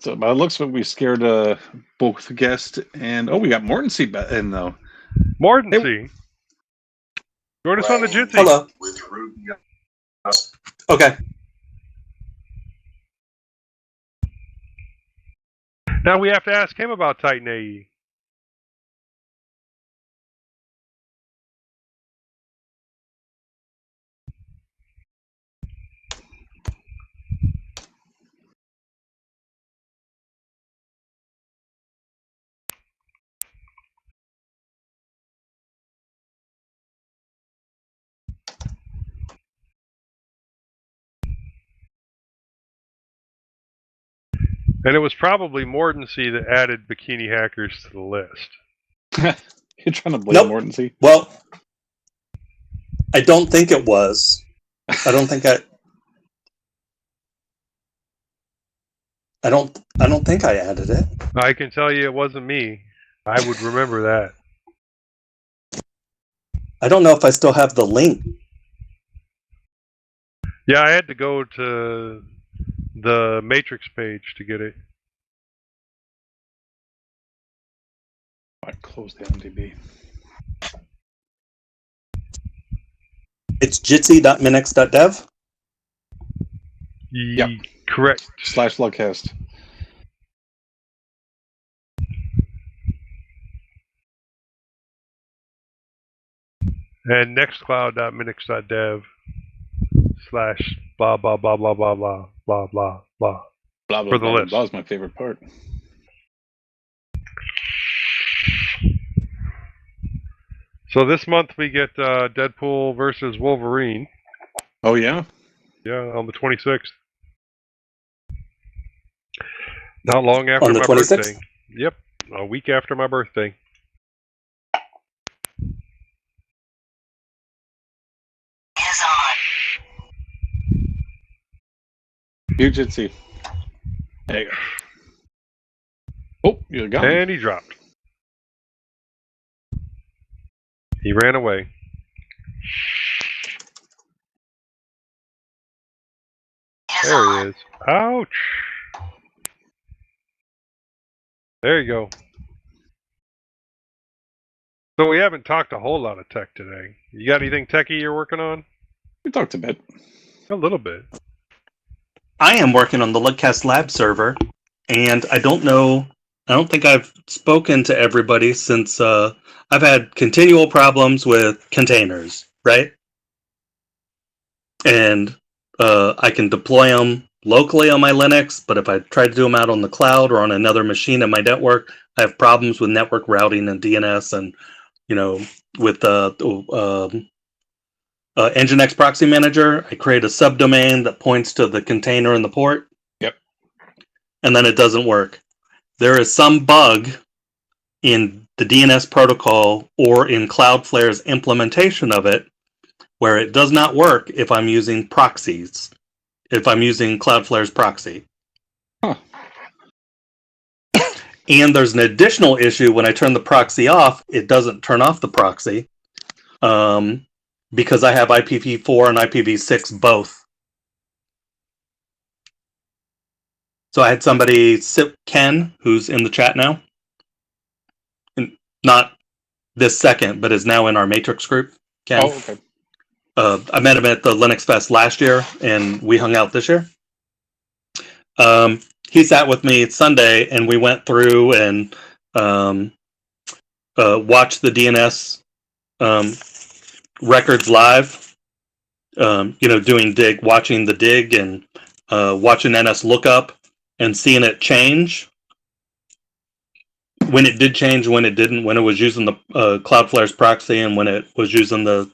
So by the looks of it, we scared both the guest and we got Morton C in though. Morton Hey. C. Join us on the Jitsi. Hello. Okay. Now we have to ask him about Titan AE. And it was probably Mortency that added Bikini hackers to the list. You're trying to blame Nope. Mortency? Well, I don't think it was. I don't think I don't think I added it. I can tell you it wasn't me. I would remember that. I don't know if I still have the link. Yeah, I had to go to the Matrix page to get it. I closed the MDB. It's jitsi.minnix.dev. Yep. Correct. /Lugcast. And nextcloud.minix.dev / blah blah blah blah blah blah blah blah blah. Blah, blah, For the blah, list. blah is my favorite part. So this month we get Deadpool versus Wolverine. Oh, yeah? Yeah, on the 26th. Not long after On the my 26th? birthday. Yep, a week after my birthday. Is on. Huge Jitsi. There you go. Oh, you're gone. And he dropped. He ran away. Is There on. he is. Ouch. There you go. So we haven't talked a whole lot of tech today. You got anything techy you're working on? We talked a bit. A little bit. I am working on the Lugcast Lab server, and I don't think I've spoken to everybody since I've had continual problems with containers, right? And I can deploy them locally on my Linux, but if I try to do them out on the cloud or on another machine in my network, I have problems with network routing and DNS, and with Nginx Proxy Manager, I create a subdomain that points to the container in the port. Yep. And then it doesn't work. There is some bug in the DNS protocol or in Cloudflare's implementation of it where it does not work if I'm using proxies, if I'm using Cloudflare's proxy. Huh. And there's an additional issue when I turn the proxy off, it doesn't turn off the proxy because I have IPv4 and IPv6 both. So I had somebody, Ken, who's in the chat now, and not this second, but is now in our Matrix group. Ken. Oh, okay. I met him at the Linux Fest last year, and we hung out this year. He sat with me Sunday, and we went through and watched the DNS records live. Watching the dig and watching NS lookup and seeing it change. When it did change, when it didn't, when it was using the Cloudflare's proxy, and when it was using the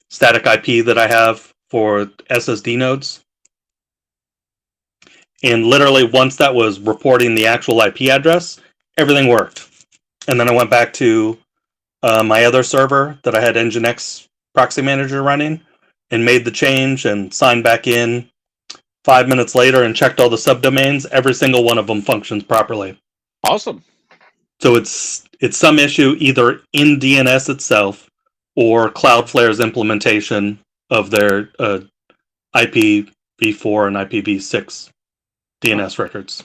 static IP that I have for SSD nodes. And literally once that was reporting the actual IP address, everything worked. And then I went back to my other server that I had Nginx Proxy Manager running and made the change and signed back in 5 minutes later and checked all the subdomains. Every single one of them functions properly. Awesome. So it's some issue either in DNS itself or Cloudflare's implementation of their IPv4 and IPv6 DNS records.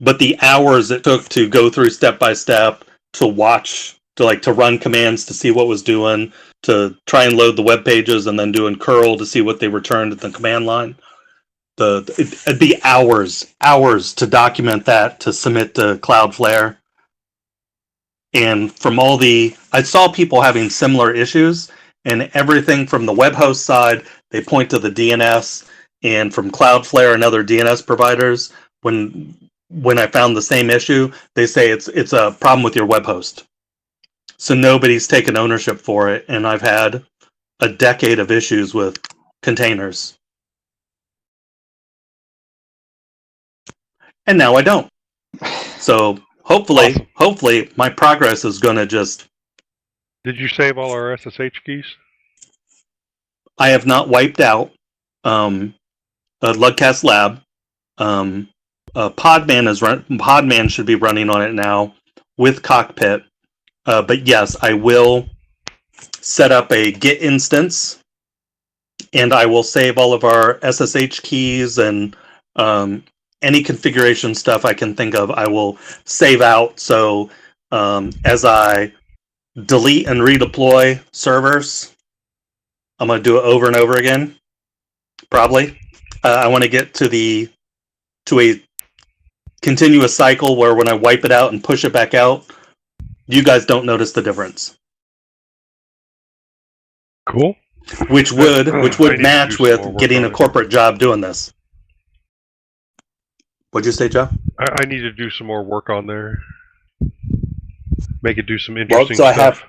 But the hours it took to go through step by step, to watch, to run commands to see what was doing, to try and load the web pages and then doing curl to see what they returned at the command line. It'd be hours to document that, to submit to Cloudflare. And from I saw people having similar issues, and everything from the web host side, they point to the DNS, and from Cloudflare and other DNS providers, when I found the same issue, they say it's a problem with your web host. So nobody's taken ownership for it, and I've had a decade of issues with containers. and now I don't. So hopefully, Awesome. hopefully my progress is going to just. Did you save all our SSH keys? I have not wiped out Lugcast Lab. Podman should be running on it now with Cockpit. But yes, I will set up a Git instance, and I will save all of our SSH keys and any configuration stuff I can think of. I will save out. So as I delete and redeploy servers, I'm going to do it over and over again. Probably. I want to get to a continuous cycle where when I wipe it out and push it back out, you guys don't notice the difference. Cool. Which would I need to match do some more with work getting on a it. corporate job doing this. What'd you say, Joe? I need to do some more work on there. Make it do some interesting so stuff.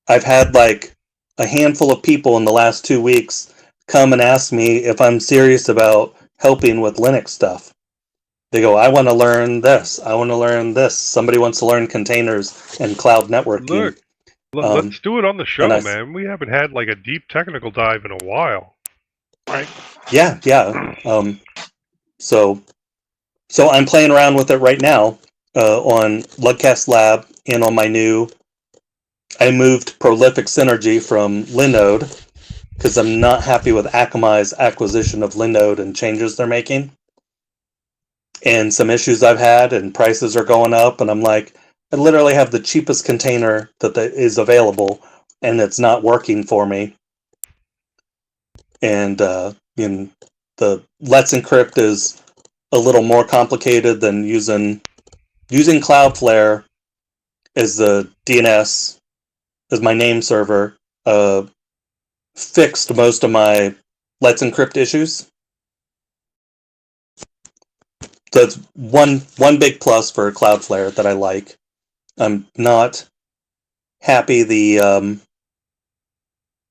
I've had like a handful of people in the last 2 weeks come and ask me if I'm serious about helping with Linux stuff. They go, I want to learn this. I want to learn this. Somebody wants to learn containers and cloud networking. Look, let's do it on the show, and man. We haven't had like a deep technical dive in a while. Right. Yeah. So I'm playing around with it right now on Lugcast Lab and on my new. I moved Prolific Synergy from Linode because I'm not happy with Akamai's acquisition of Linode and changes they're making. And some issues I've had, and prices are going up, and I'm like, I literally have the cheapest container that is available, and it's not working for me. And the Let's Encrypt is a little more complicated than using Cloudflare as the DNS as my name server. Fixed most of my Let's Encrypt issues. So it's one big plus for Cloudflare that I like. I'm not happy that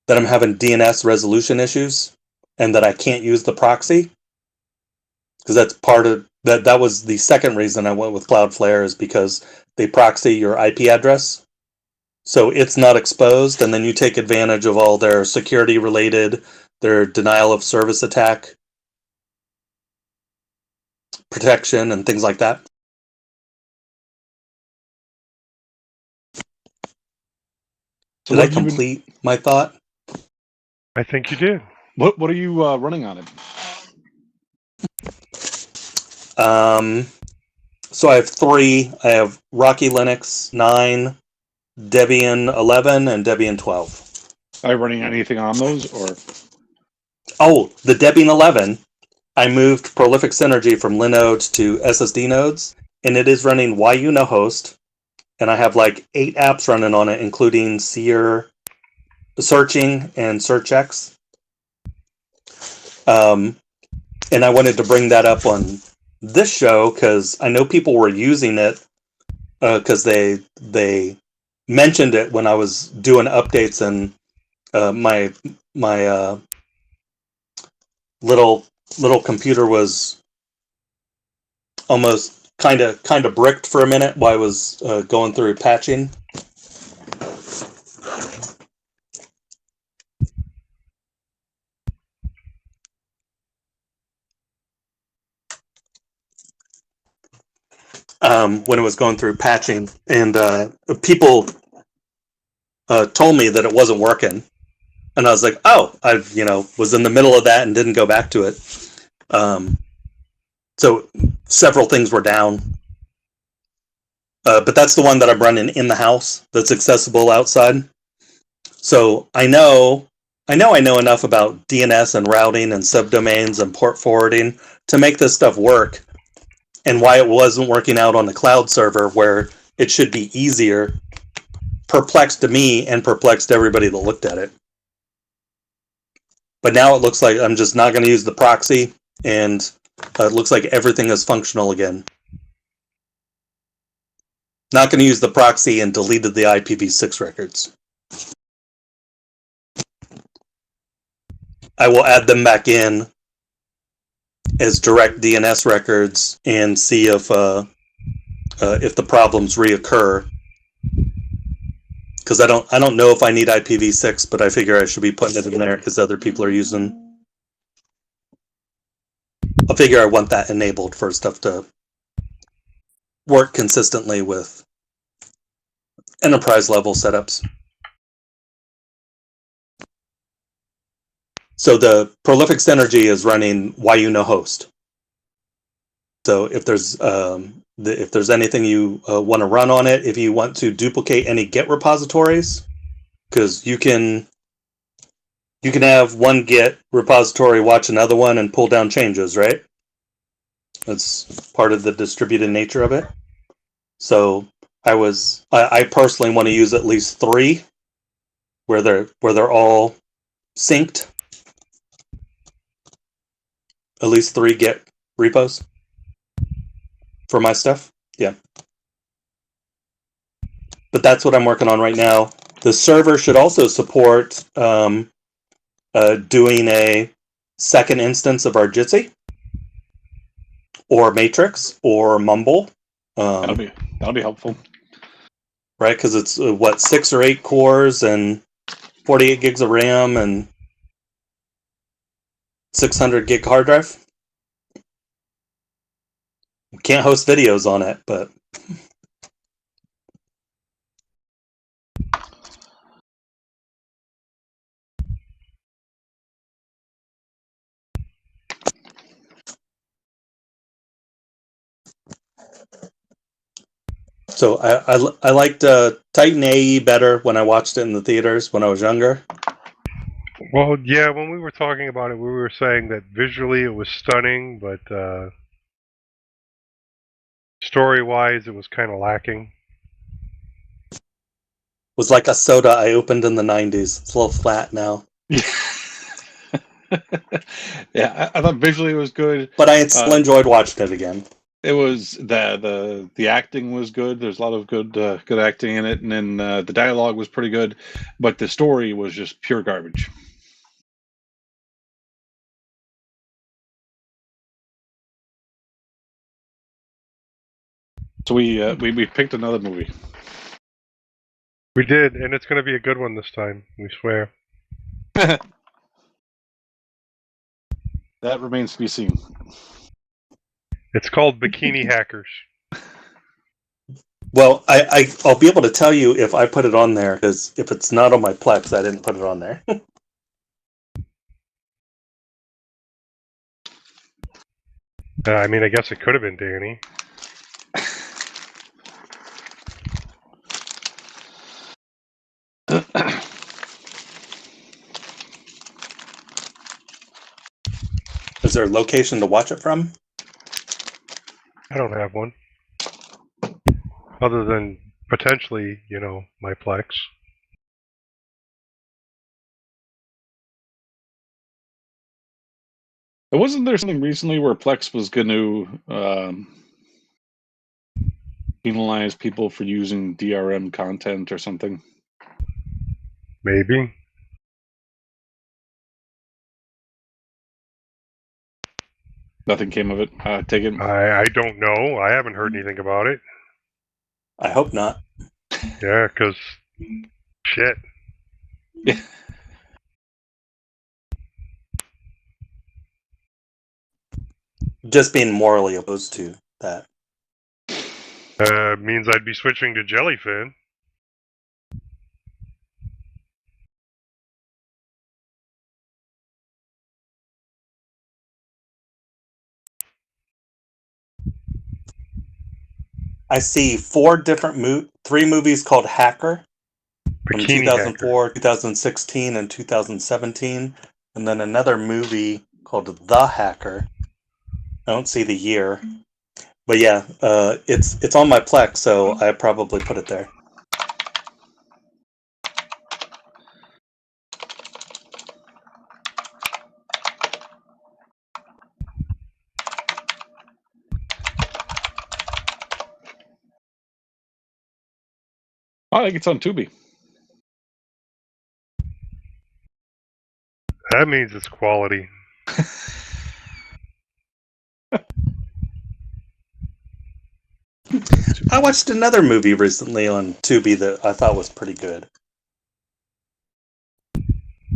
I'm having DNS resolution issues and that I can't use the proxy, because that's part of that. That was the second reason I went with Cloudflare, is because they proxy your IP address, so it's not exposed, and then you take advantage of all their security related, their denial of service attack protection and things like that. So Did I complete my thought? I think you did. What are you running on it? So I have 3. I have Rocky Linux 9, Debian 11, and Debian 12. Are you running anything on those, or? Oh, the Debian 11, I moved Prolific Synergy from Linode to SSD nodes, and it is running YUnohost, and I have like 8 apps running on it, including Seer, Searching, and SearchX. And I wanted to bring that up on this show because I know people were using it because they mentioned it when I was doing updates, and my little computer was almost kind of bricked for a minute while I was going through patching. When it was going through patching, and people told me that it wasn't working, and I was like, "Oh, I've was in the middle of that and didn't go back to it." So several things were down, but that's the one that I'm running in the house that's accessible outside. So I know enough about DNS and routing and subdomains and port forwarding to make this stuff work. And why it wasn't working out on the cloud server where it should be easier perplexed me and perplexed everybody that looked at it. But now it looks like I'm just not going to use the proxy, and it looks like everything is functional again. Not going to use the proxy and deleted the IPv6 records. I will add them back in as direct DNS records and see if the problems reoccur. Because I don't know if I need IPv6, but I figure I should be putting it in there because other people are using. I figure I want that enabled for stuff to work consistently with enterprise level setups. So the Prolific Synergy is running host. So if there's anything you want to run on it, if you want to duplicate any Git repositories, because you can have one Git repository watch another one and pull down changes, right? That's part of the distributed nature of it. So I personally want to use at least 3 where they're all synced. At least 3 Git repos for my stuff. Yeah. But that's what I'm working on right now. The server should also support doing a second instance of our Jitsi or Matrix or Mumble. That'll be helpful, right? Because it's 6 or 8 cores and 48 gigs of RAM and 600 gig hard drive. We can't host videos on it, but so I liked Titan AE better when I watched it in the theaters when I was younger. Well, yeah, when we were talking about it, we were saying that visually it was stunning, but story-wise it was kind of lacking. It was like a soda I opened in the 90s. It's a little flat now. Yeah, I thought visually it was good, but I still enjoyed watching it again. It was the acting was good. There's a lot of good acting in it, and then the dialogue was pretty good, but the story was just pure garbage. So we picked another movie. We did, and it's going to be a good one this time. We swear. That remains to be seen. It's called Bikini Hackers. Well, I'll be able to tell you if I put it on there, because if it's not on my Plex, I didn't put it on there. I mean, I guess it could have been Danny. Is there a location to watch it from? I don't have one. Other than potentially, my Plex. Wasn't there something recently where Plex was going to penalize people for using DRM content or something? Maybe. Nothing came of it. Take it. I don't know. I haven't heard anything about it. I hope not. Yeah, because shit. Yeah. Just being morally opposed to that. Means I'd be switching to Jellyfin. I see 3 movies called Hacker from Bikini 2004, Hacker. 2016, and 2017, and then another movie called The Hacker. I don't see the year, but yeah, it's on my Plex, so I probably put it there. I think it's on Tubi. That means it's quality. I watched another movie recently on Tubi that I thought was pretty good. I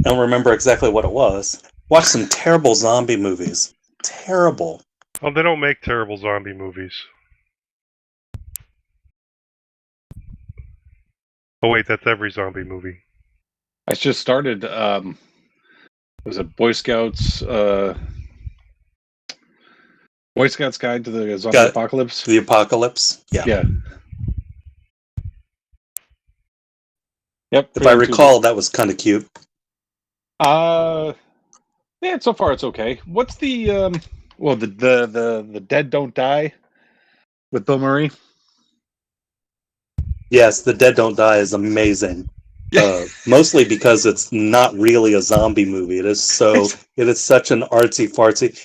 don't remember exactly what it was. Watched some terrible zombie movies. Terrible. Oh, they don't make terrible zombie movies. Oh wait, that's every zombie movie. I just started. Was it Boy Scouts? Boy Scouts Guide to the Zombie Apocalypse. The Apocalypse. Yeah. Yeah. Yep. If I recall, that was kind of cute. Yeah. So far it's okay. What's the the Dead Don't Die with Bill Murray? Yes, The Dead Don't Die is amazing. Mostly because it's not really a zombie movie. It is such an artsy fartsy.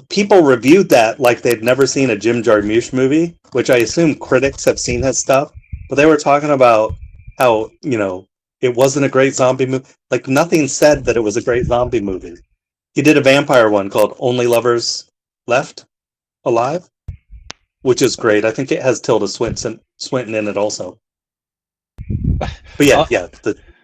People reviewed that like they'd never seen a Jim Jarmusch movie, which I assume critics have seen his stuff. But they were talking about how it wasn't a great zombie movie. Like nothing said that it was a great zombie movie. He did a vampire one called Only Lovers Left Alive, which is great. I think it has Tilda Swinton in it also. But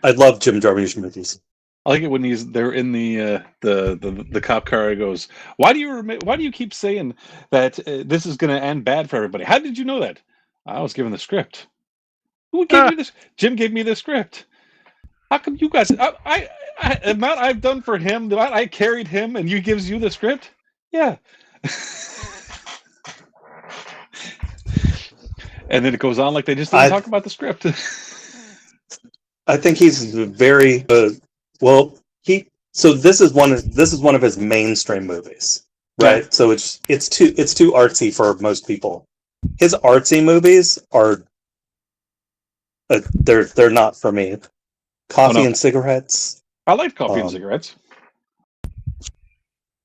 I love Jim Jarmusch movies. I like it when they're in the cop car. He goes, why do you keep saying that this is going to end bad for everybody? How did you know that? I was given the script. Who gave you this? Jim gave me the script. How come you guys? The amount I've done for him, the amount I carried him, and you gives you the script? Yeah. And then it goes on like they just didn't talk about the script. I think he's very well. This is one of his mainstream movies, right? Yeah. So it's too artsy for most people. His artsy movies are they're not for me. Coffee and Cigarettes. I like Coffee and Cigarettes.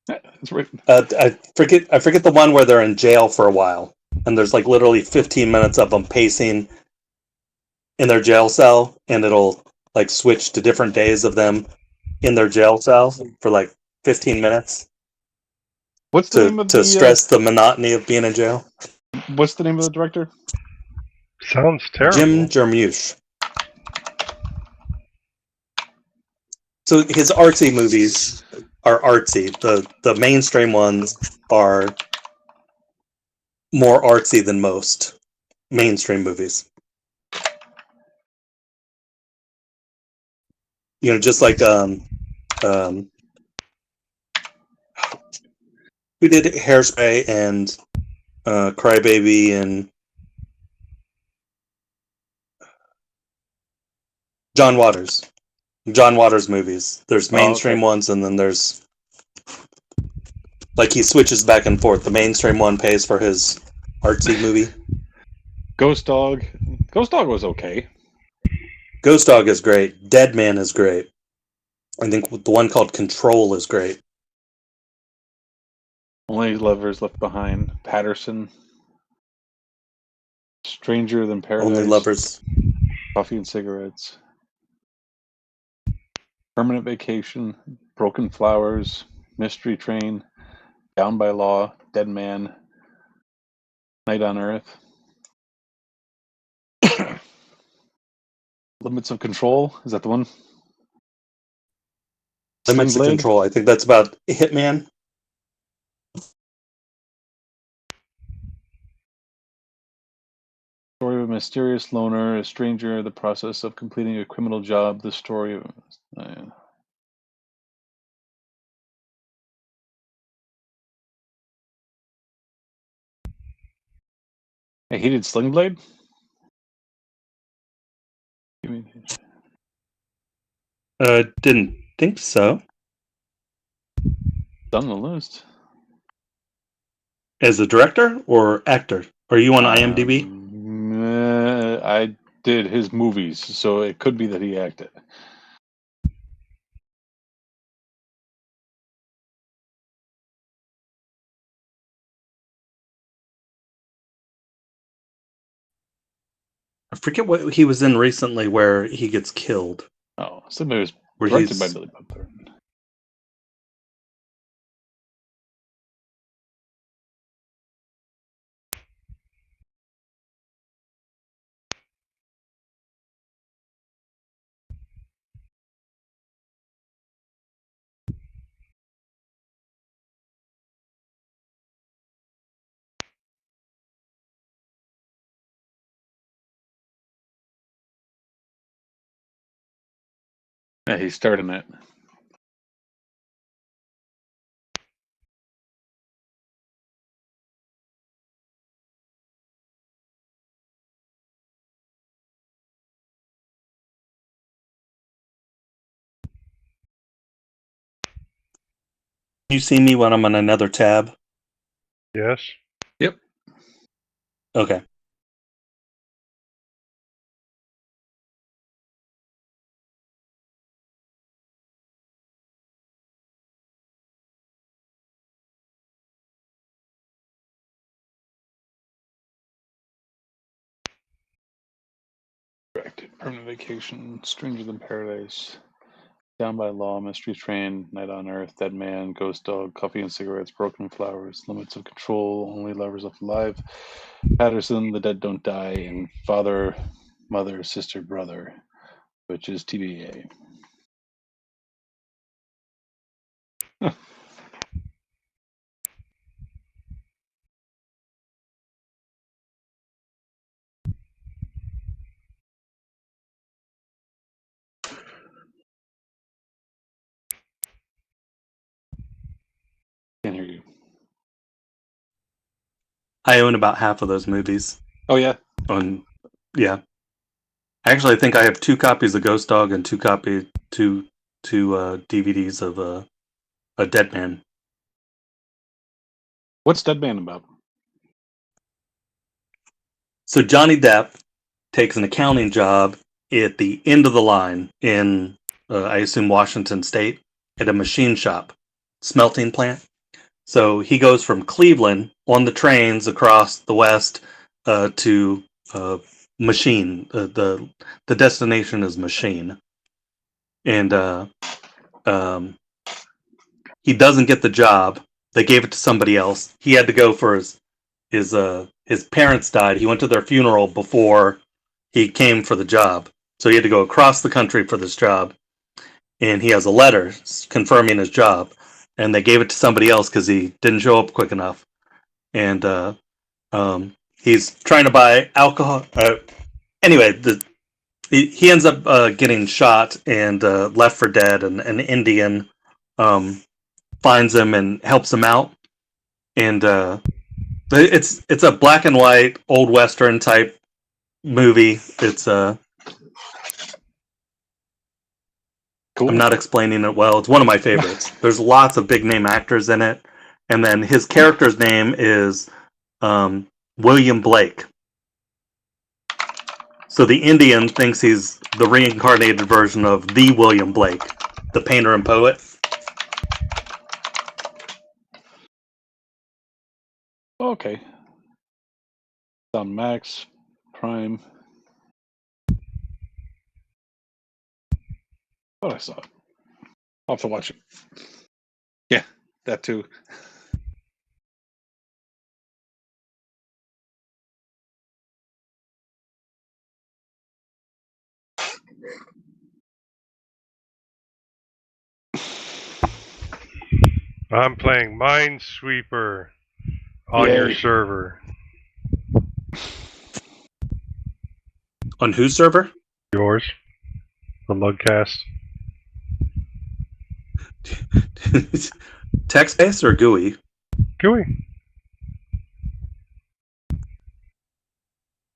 That's right. I forget the one where they're in jail for a while, and there's like literally 15 minutes of them pacing in their jail cell, and it'll like switch to different days of them in their jail cell for like 15 minutes. What's the name of to stress the monotony of being in jail? What's the name of the director? Sounds terrible. Jim Jarmusch. So his artsy movies are artsy. The mainstream ones are more artsy than most mainstream movies. Just like who did Hairspray and Crybaby and John Waters movies. There's mainstream ones, and then there's like he switches back and forth. The mainstream one pays for his artsy movie. Ghost Dog was okay. Ghost Dog is great. Dead Man is great. I think the one called Control is great. Only Lovers Left Behind. Patterson. Stranger Than Paradise. Only Lovers. Coffee and Cigarettes. Permanent Vacation. Broken Flowers. Mystery Train. Down by Law. Dead Man. Night on Earth. Limits of Control. Is that the one? Limits of Control. I think that's about Hitman. Story of a mysterious loner, a stranger, the process of completing a criminal job, the story of... Hey, he did Sling Blade? Didn't think so. It's on the list. As a director or actor? Are you on IMDb? I did his movies, so it could be that he acted. I forget what he was in recently where he gets killed. Oh, somebody was directed by Billy Bob Thornton. Yeah, he's starting it. You see me when I'm on another tab? Yes. Yep. Okay. Correct. Permanent Vacation, Stranger Than Paradise, Down by Law, Mystery Train, Night on Earth, Dead Man, Ghost Dog, Coffee and Cigarettes, Broken Flowers, Limits of Control, Only Lovers Left Alive, Patterson, The Dead Don't Die, and Father, Mother, Sister, Brother, which is TBA. Can't hear you. I own about half of those movies. Oh, yeah. Yeah. Actually, I think I have 2 copies of Ghost Dog and 2 DVDs of a Dead Man. What's Dead Man about? So Johnny Depp takes an accounting job at the end of the line in, I assume, Washington State, at a machine shop, smelting plant. So he goes from Cleveland on the trains across the West to Machine. The destination is Machine, and he doesn't get the job. They gave it to somebody else. He had to go for his parents died. He went to their funeral before he came for the job. So he had to go across the country for this job. And he has a letter confirming his job. And they gave it to somebody else because he didn't show up quick enough. And he's trying to buy alcohol. Anyway, he ends up getting shot and left for dead. And an Indian finds him and helps him out. And it's a black and white old western type movie. It's Cool. I'm not explaining it well. It's one of my favorites. There's lots of big name actors in it, and then his character's name is William Blake. So the Indian thinks he's the reincarnated version of the William Blake, the painter and poet. Okay. On Max, Prime. Oh, I saw it. I'll have to watch it. Yeah, that too. I'm playing Minesweeper on your Yay. server. On whose server? Yours. The Lugcast. Text-based or GUI? GUI.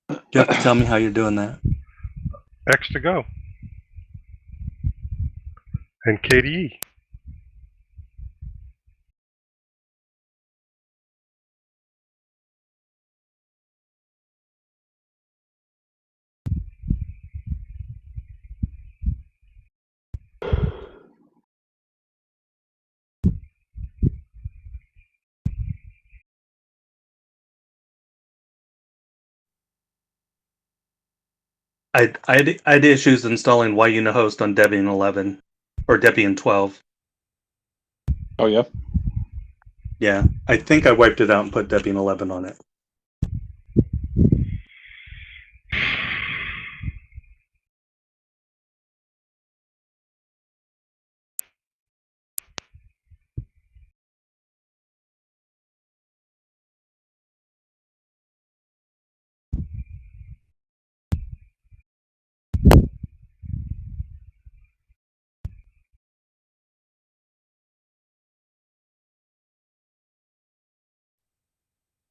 You have to tell me how you're doing that. X to go. And KDE. I had issues installing YUnihost on Debian 11 or Debian 12. Oh, yeah. Yeah, I think I wiped it out and put Debian 11 on it.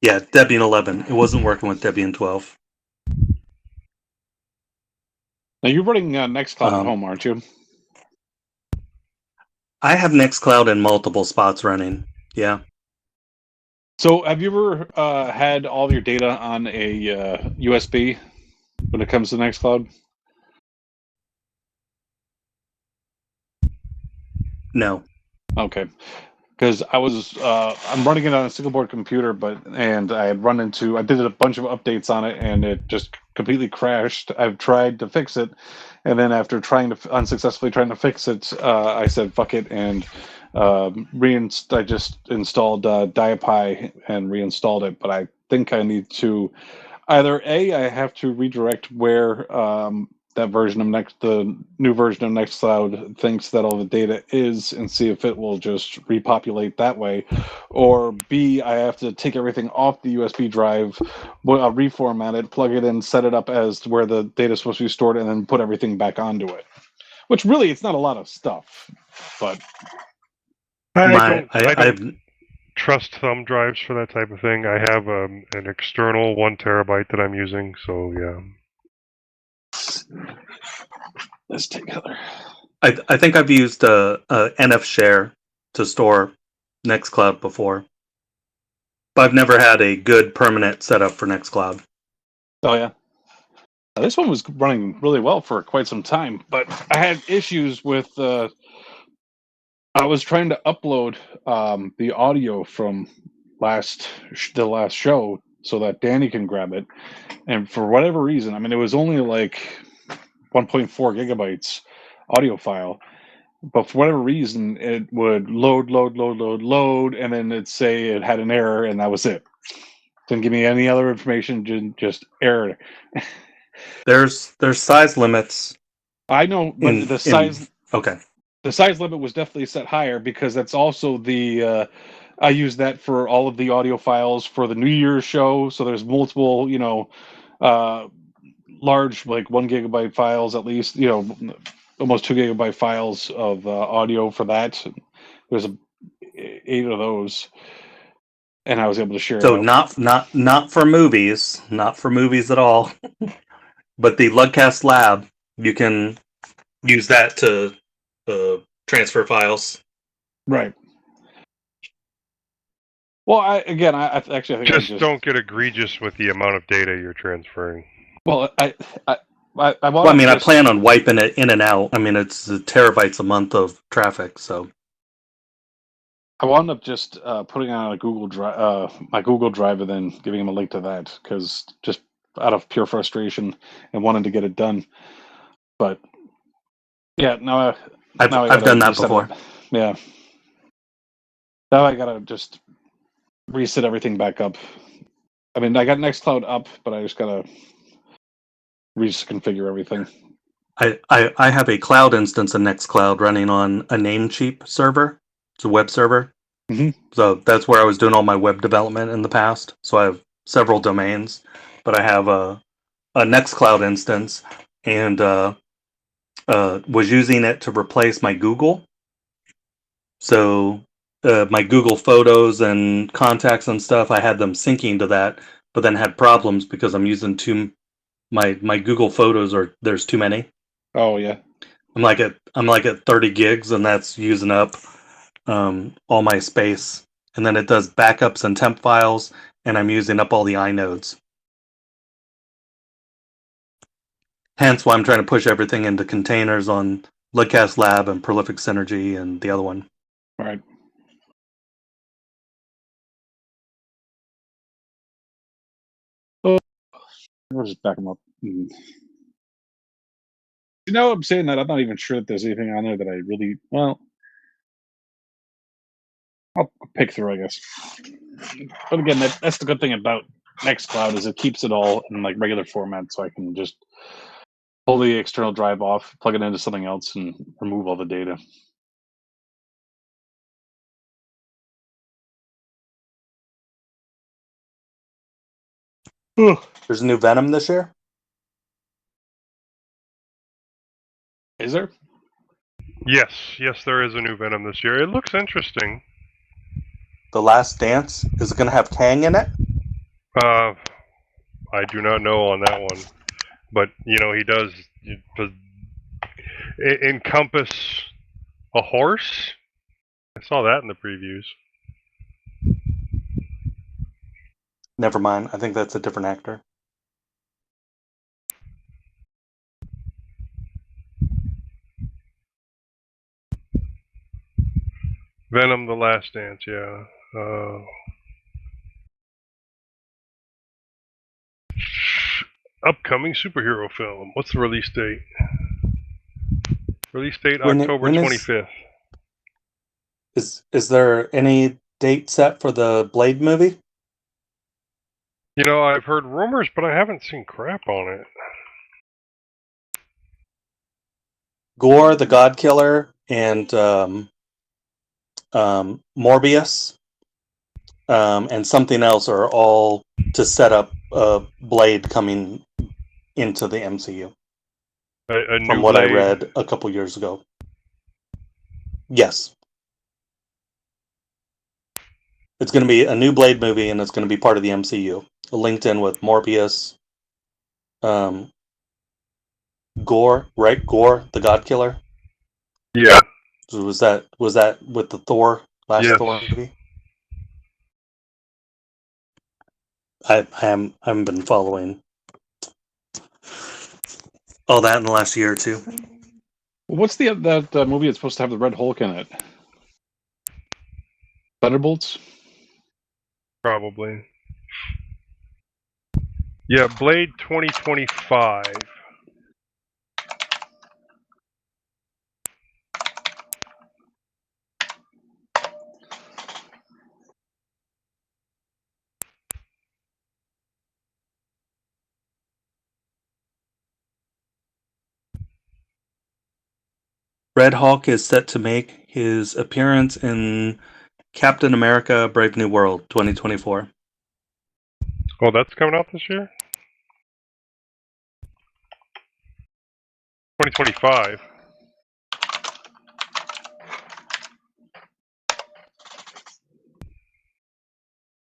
Yeah, Debian 11. It wasn't working with Debian 12. Now you're running Nextcloud at home, aren't you? I have Nextcloud in multiple spots running. Yeah. So have you ever had all of your data on a USB when it comes to Nextcloud? No. Okay. Because I'm running it on a single board computer, and I did a bunch of updates on it, and it just completely crashed. I've tried to fix it, and then after unsuccessfully trying to fix it, I said fuck it, and I just installed DiaPi and reinstalled it. But I think I need to either I have to redirect where the new version of Nextcloud thinks that all the data is, and see if it will just repopulate that way, or B, I have to take everything off the USB drive, reformat it, plug it in, set it up as to where the data is supposed to be stored, and then put everything back onto it. Which really, it's not a lot of stuff, but I don't I've trust thumb drives for that type of thing. I have an external 1 terabyte that I'm using, so yeah. let's take Heather. I think I've used a NF share to store Nextcloud before, but I've never had a good permanent setup for Nextcloud. Oh yeah. This one was running really well for quite some time, but I had issues with. I was trying to upload the audio from the last show so that Danny can grab it, and for whatever reason, I mean, it was only like 1.4 gigabytes audio file, but for whatever reason, it would load, and then it'd say it had an error, and that was it. Didn't give me any other information, just error. There's size limits. I know, but the size. Okay. The size limit was definitely set higher because that's also the. I use that for all of the audio files for the New Year's show. So there's multiple, large, like 1 gigabyte files at least. Almost 2 gigabyte files of audio for that. There's 8 of those, and I was able to share. So it out. not for movies, not for movies at all. But the Lugcast Lab, you can use that to transfer files. Right. Well, I think Just don't get egregious with the amount of data you're transferring. Well, I plan on wiping it in and out. I mean, it's terabytes a month of traffic, so. I wound up just putting on a Google Drive, my Google Drive, and then giving him a link to that because just out of pure frustration and wanting to get it done. But yeah, I've done that before. Yeah. Now I gotta just reset everything back up. I mean, I got Nextcloud up, but I just gotta reconfigure everything. I have a cloud instance of Nextcloud running on a Namecheap server. It's a web server. Mm-hmm. So that's where I was doing all my web development in the past. So I have several domains, but I have a Nextcloud instance, and was using it to replace my Google. So my Google Photos and contacts and stuff, I had them syncing to that, but then had problems because I'm using my Google Photos there's too many. Oh yeah. I'm like at 30 gigs, and that's using up all my space. And then it does backups and temp files, and I'm using up all the inodes. Hence why I'm trying to push everything into containers on Lugcast Lab and Prolific Synergy and the other one. All right. Oh, I'll just back them up. I'm saying that I'm not even sure that there's anything on there that I really I'll pick through, I guess. But again, that's the good thing about Nextcloud is it keeps it all in like regular format, so I can just pull the external drive off, plug it into something else, and remove all the data. There's a new Venom this year? Is there? Yes, there is a new Venom this year. It looks interesting. The Last Dance? Is it going to have Kang in it? I do not know on that one, but he does encompass a horse. I saw that in the previews. Never mind. I think that's a different actor. Venom: The Last Dance. Yeah. Upcoming superhero film. What's the release date? Release date October 25th. Is there any date set for the Blade movie? I've heard rumors, but I haven't seen crap on it. Gore the God Killer and Morbius and something else are all to set up Blade coming into the MCU. A new From what Blade. I read a couple years ago. Yes. It's going to be a new Blade movie, and it's going to be part of the MCU. Linked in with Morbius, Gore, right? Gore, the God Killer. Yeah. So was that with the Thor last Yes. Thor movie? I haven't been following all that in the last year or two. What's that movie that's supposed to have the Red Hulk in it? Thunderbolts? Probably. Yeah, Blade 2025. Red Hulk is set to make his appearance in Captain America: Brave New World 2024. Oh, that's coming out this year? 2025.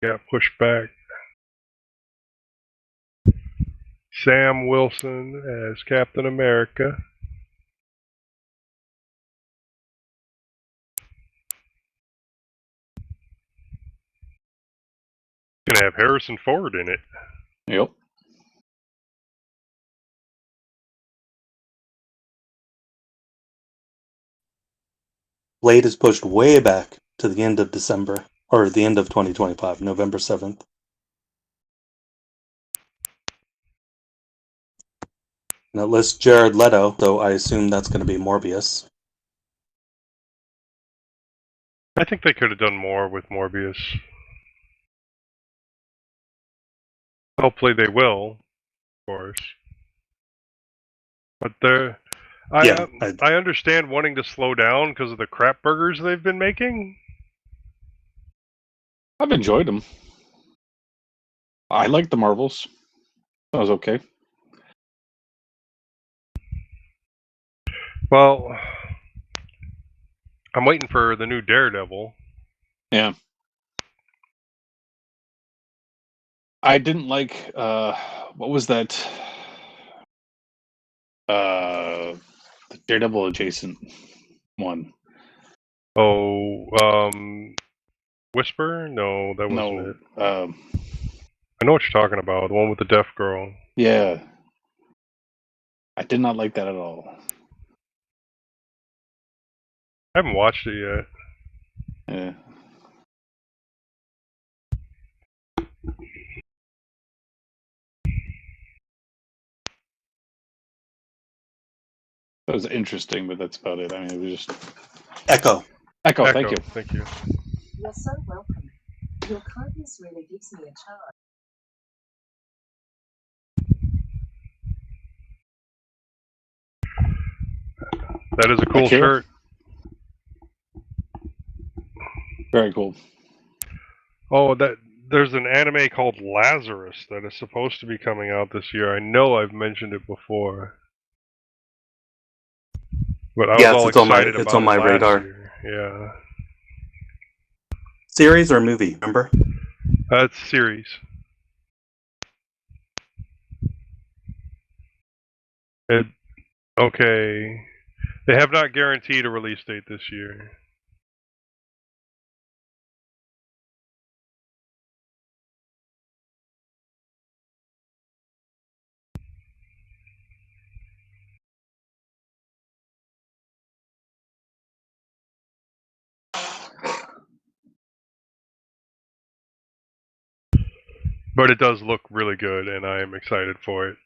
Got pushed back. Sam Wilson as Captain America. Gonna have Harrison Ford in it. Yep. Blade is pushed way back to the end of December, or the end of 2025, November 7th. And it lists Jared Leto, so I assume that's going to be Morbius. I think they could have done more with Morbius. Hopefully they will, of course. But I understand wanting to slow down because of the crap burgers they've been making. I've enjoyed them. I like the Marvels. That was okay. Well, I'm waiting for the new Daredevil. Yeah. I didn't like what was that? The Daredevil adjacent one. Oh, Whisper? No, that wasn't it. I know what you're talking about. The one with the deaf girl. Yeah. I did not like that at all. I haven't watched it yet. Yeah. That was interesting, but that's about it. I mean, it was just Echo. Echo. Thank you. Thank you. You're so welcome. Your kindness really gives me a charge. That is a cool Thank you. shirt. Very cool. Oh, there's an anime called Lazarus that is supposed to be coming out this year. I know I've mentioned it before. But I was all excited about it's on my it last radar. year. Yeah. Series or movie, remember? It's series. Okay. They have not guaranteed a release date this year. But it does look really good, and I am excited for it.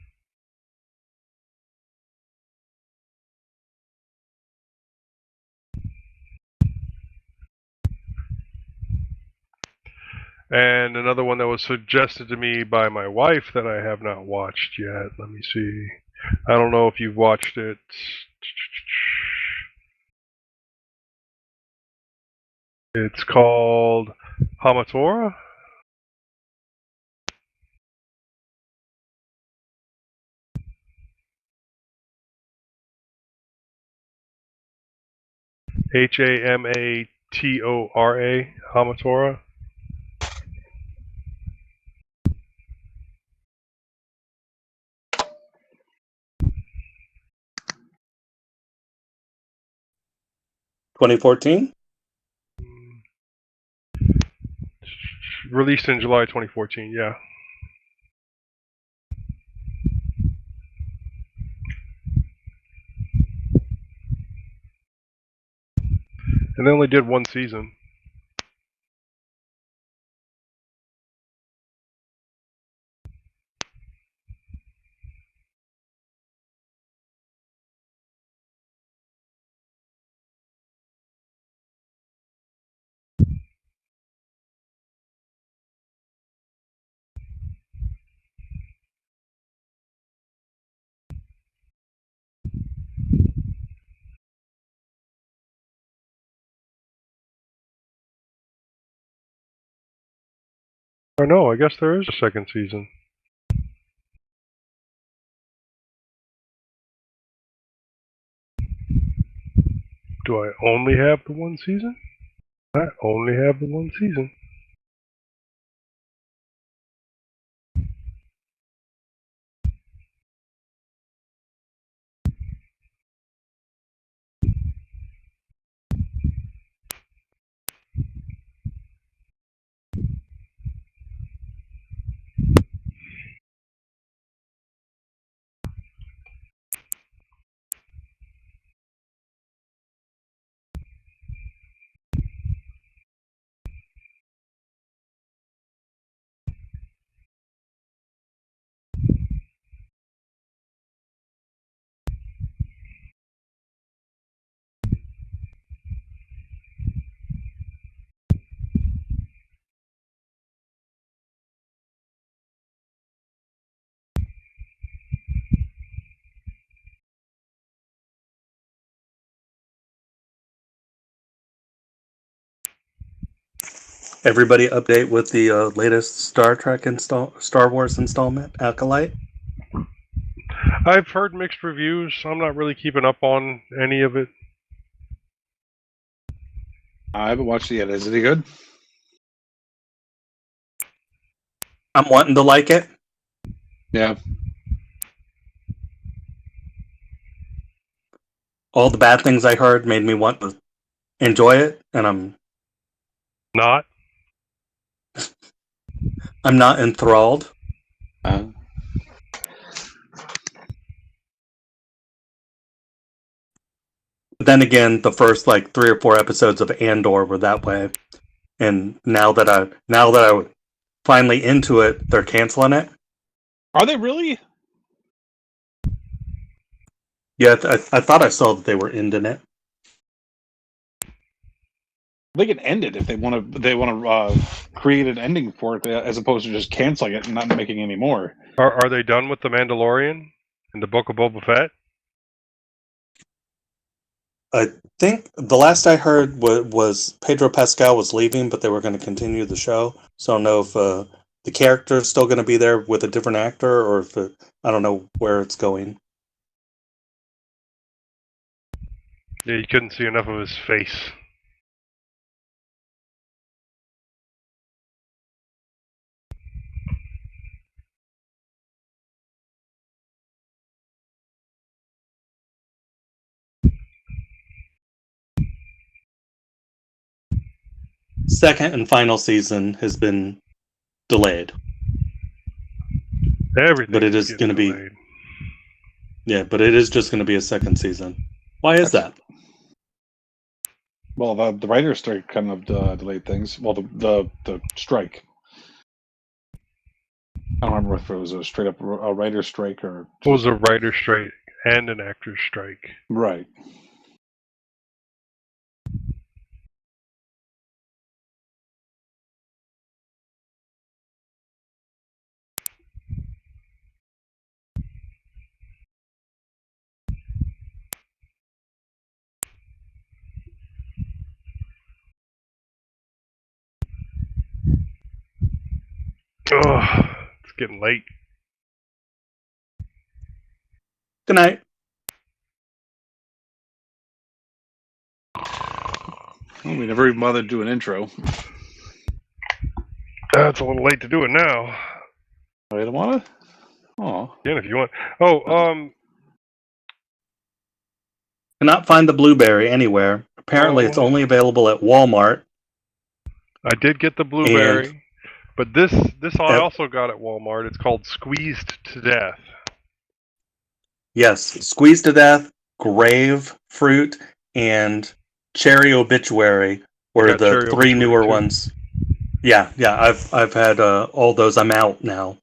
And another one that was suggested to me by my wife that I have not watched yet. Let me see. I don't know if you've watched it. It's called Hamatora. Hamatora. Hamatora. (2014). Released in July 2014, yeah. And they only did one season. Or no, I guess there is a second season. Do I only have the one season? I only have the one season. Everybody update with the latest Star Trek Star Wars installment, Acolyte? I've heard mixed reviews. I'm not really keeping up on any of it. I haven't watched it yet. Is it any good? I'm wanting to like it. Yeah. All the bad things I heard made me want to enjoy it, and Not? I'm not enthralled. Uh, But then again, the first like 3 or 4 episodes of Andor were that way, and now that I finally into it, they're canceling it. are they really? Yeah, I thought I saw that they were ending it. They can end it if they want to. They want to create an ending for it, as opposed to just canceling it and not making any more. Are they done with The Mandalorian and the Book of Boba Fett? I think the last I heard was Pedro Pascal was leaving, but they were going to continue the show. So I don't know if the character is still going to be there with a different actor, or if I don't know where it's going. Yeah, you couldn't see enough of his face. second and final season has been delayed. Everything. But it is going to be. Yeah, but it is just going to be a second season. Why is that? Well, the writer's strike kind of delayed things. Well, the strike. I don't remember if it was a straight up a writer's strike or. It was a writer's strike and an actor's strike. Right. Ugh, it's getting late. Good night. Well, we never even bothered to do an intro. It's a little late to do it now. Oh, you don't want to? Oh. Yeah, if you want. Oh, Cannot find the blueberry anywhere. Apparently, it's only available at Walmart. I did get the blueberry, but this I also got at Walmart. It's called Squeezed to Death. Yes, Squeezed to Death, Grapefruit, and Cherry Obituary were the Cherry three Obituary newer too. ones. Yeah, I've had all those. I'm out now,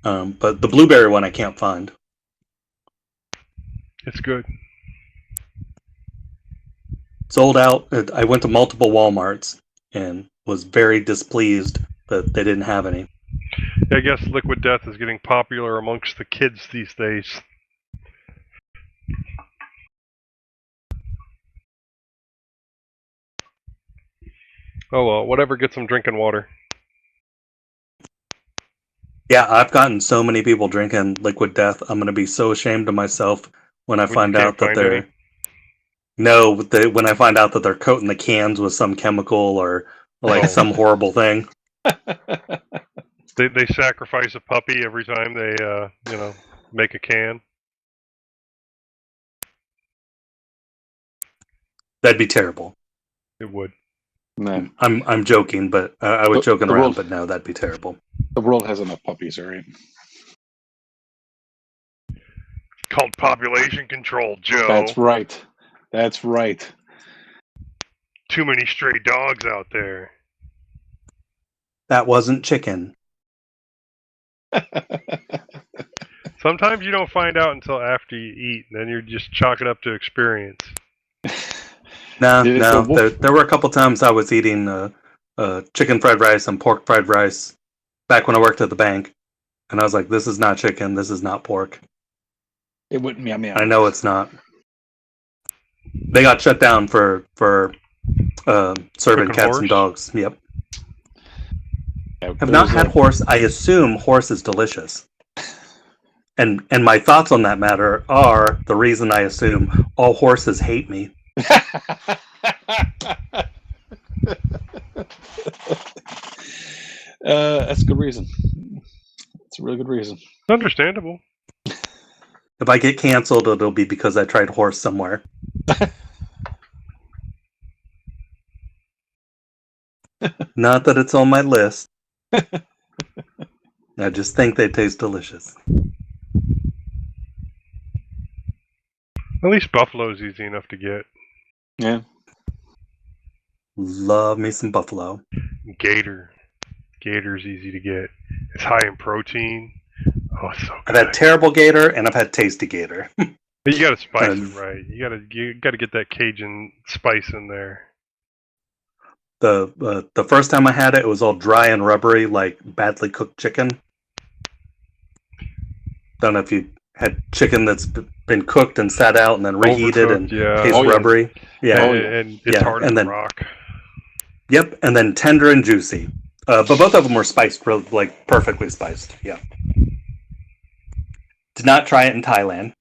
but the blueberry one I can't find. It's good. Sold out. I went to multiple Walmarts and was very displeased that they didn't have any. I guess Liquid Death is getting popular amongst the kids these days. Oh well, whatever gets them drinking water. Yeah, I've gotten so many people drinking Liquid Death. I'm going to be so ashamed of myself when I find out that they're... Any? No, when I find out that they're coating the cans with some chemical or like some horrible thing. They sacrifice a puppy every time they make a can. That'd be terrible. It would. No. I'm joking, but I was joking around. But no, that'd be terrible. The world has enough puppies, all right? It's called population control, Joe. That's right. That's right. Too many stray dogs out there. That wasn't chicken. Sometimes you don't find out until after you eat, and then you're just chalk it up to experience. No. There were a couple times I was eating chicken fried rice and pork fried rice back when I worked at the bank, and I was like, "This is not chicken. This is not pork." It wouldn't meow meow. I know it's not. They got shut down for serving cats and dogs. Yep. Yeah, Have not had horse. I assume horse is delicious. And my thoughts on that matter are the reason I assume all horses hate me. That's a good reason. It's a really good reason. It's understandable. If I get canceled, it'll be because I tried horse somewhere. Not that it's on my list. I just think they taste delicious. At least buffalo's easy enough to get. Yeah. Love me some buffalo. Gator. Gator's easy to get. It's high in protein. Oh, it's so good. I've had terrible gator and I've had tasty gator. But you gotta spice it right. You gotta get that Cajun spice in there. The first time I had it, it was all dry and rubbery, like badly cooked chicken. Don't know if you had chicken that's been cooked and sat out and then reheated and tastes rubbery. Yeah, and it's hard as a rock. Yep, and then tender and juicy. But both of them were spiced, like perfectly spiced. Yeah. Did not try it in Thailand.